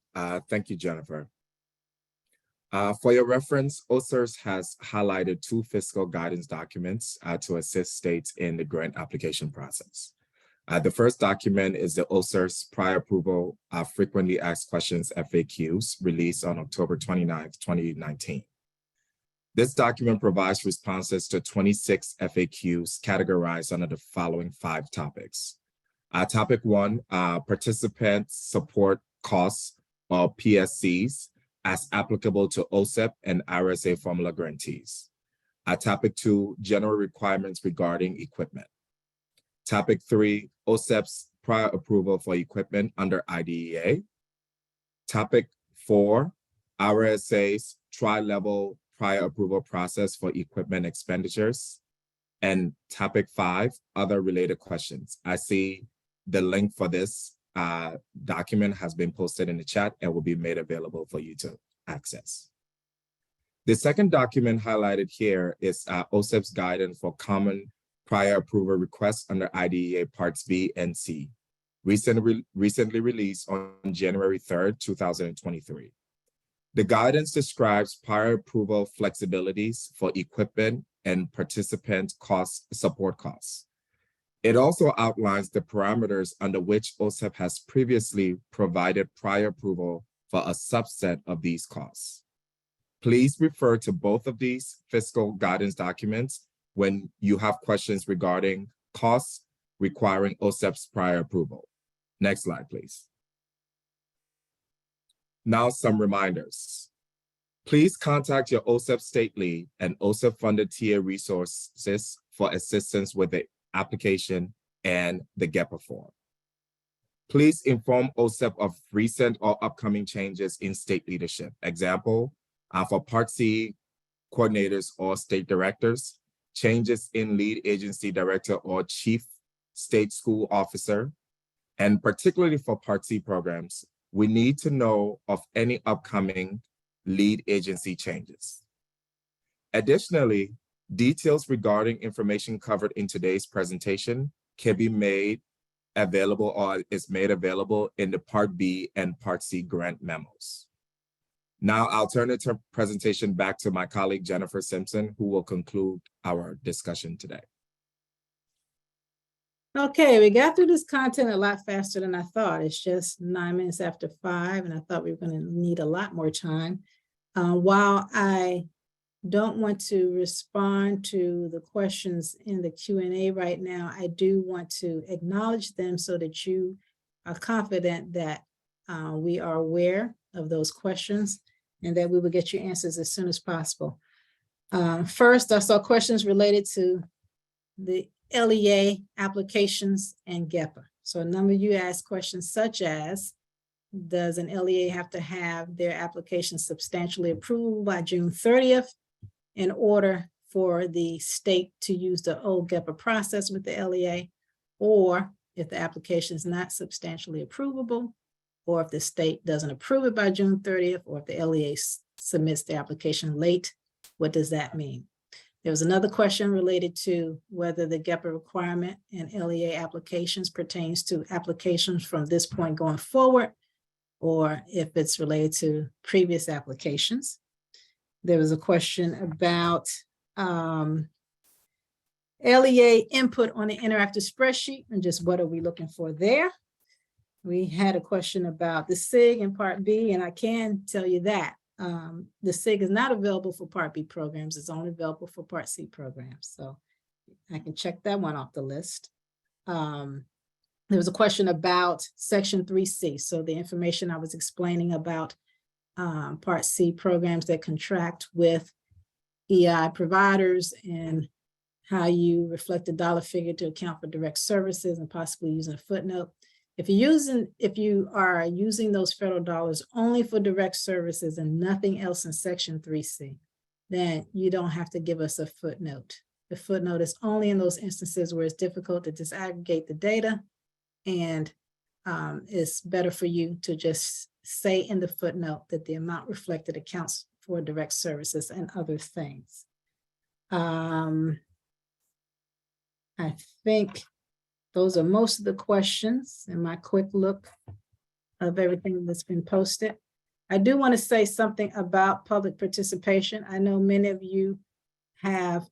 [SPEAKER 5] Thank you, Jennifer. For your reference, OSERS has highlighted 2 fiscal guidance documents to assist states in the grant application process. The first document is the OSERS prior approval frequently asked questions FAQs released on October 29th, 2019. This document provides responses to 26 FAQs categorized under the following 5 topics. Topic 1, participant support costs or PSCs as applicable to OSEP and RSA formula grantees. Topic 2, general requirements regarding equipment. Topic 3, OSEP's prior approval for equipment under IDEA. Topic 4, RSA's tri-level prior approval process for equipment expenditures. And topic 5, other related questions. I see the link for this document has been posted in the chat and will be made available for you to access. The second document highlighted here is OSEP's guidance for common prior approval requests under IDEA Parts B and C, recently released on January 3rd, 2023. The guidance describes prior approval flexibilities for equipment and participant support costs. It also outlines the parameters under which OSEP has previously provided prior approval for a subset of these costs. Please refer to both of these fiscal guidance documents when you have questions regarding costs requiring OSEP's prior approval. Next slide, please. Now, some reminders. Please contact your OSEP state lead and OSEP-funded TA resources for assistance with the application and the GEPA form. Please inform OSEP of recent or upcoming changes in state leadership. Example, for Part C coordinators or state directors, changes in lead agency director or chief state school officer, and particularly for Part C programs, we need to know of any upcoming lead agency changes. Additionally, details regarding information covered in today's presentation can be made available or is made available in the Part B and Part C grant memos. Now I'll turn the presentation back to my colleague, Jennifer Simpson, who will conclude our discussion today.
[SPEAKER 2] Okay, we got through this content a lot faster than I thought. It's just 9 minutes after 5, and I thought we were going to need a lot more time. While I don't want to respond to the questions in the Q&A right now, I do want to acknowledge them so that you are confident that we are aware of those questions and that we will get you answers as soon as possible. First, I saw questions related to the LEA applications and GEPA. So a number of you asked questions such as, does an LEA have to have their application substantially approved by June 30th in order for the state to use the old GEPA process with the LEA? Or if the application is not substantially approvable, or if the state doesn't approve it by June 30th, or if the LEA submits the application late, what does that mean? There was another question related to whether the GEPA requirement and LEA applications pertains to applications from this point going forward, or if it's related to previous applications. There was a question about LEA input on the interactive spreadsheet and just what are we looking for there. We had a question about the SIG in Part B, and I can tell you that the SIG is not available for Part B programs. It's only available for Part C programs. So I can check that one off the list. There was a question about Section 3C. So the information I was explaining about Part C programs that contract with EI providers and how you reflect the dollar figure to account for direct services and possibly using a footnote. If you are using those federal dollars only for direct services and nothing else in Section 3C, then you don't have to give us a footnote. The footnote is only in those instances where it's difficult to disaggregate the data, and it's better for you to just say in the footnote that the amount reflected accounts for direct services and other things. I think those are most of the questions in my quick look of everything that's been posted. I do want to say something about public participation. I know many of you have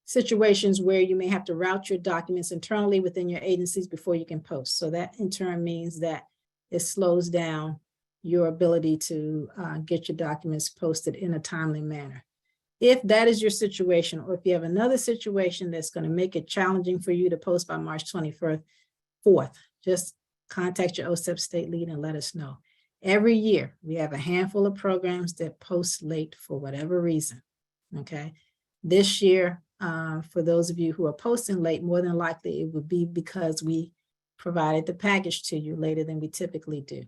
[SPEAKER 2] situations where you may have to route your documents internally within your agencies before you can post. So that in turn means that it slows down your ability to get your documents posted in a timely manner. If that is your situation, or if you have another situation that's going to make it challenging for you to post by March 24th, just contact your OSEP state lead and let us know. Every year, we have a handful of programs that post late for whatever reason, okay? This year, for those of you who are posting late, more than likely it would be because we provided the package to you later than we typically do,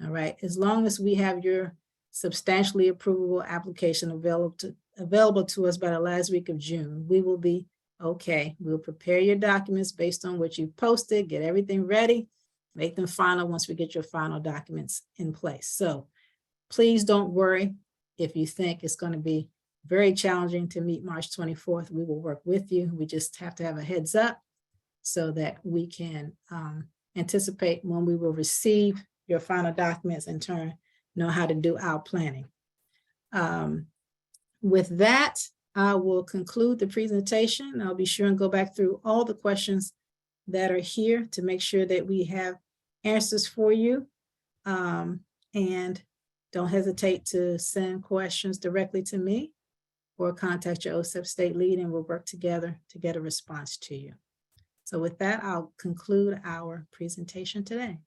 [SPEAKER 2] all right? As long as we have your substantially approvable application available to us by the last week of June, we will be okay. We'll prepare your documents based on what you've posted, get everything ready, make them final once we get your final documents in place. So please don't worry if you think it's going to be very challenging to meet March 24th. We will work with you. We just have to have a heads up so that we can anticipate when we will receive your final documents, in turn know how to do our planning. With that, I will conclude the presentation. I'll be sure and go back through all the questions that are here to make sure that we have answers for you. And don't hesitate to send questions directly to me or contact your OSEP state lead, and we'll work together to get a response to you. So with that, I'll conclude our presentation today.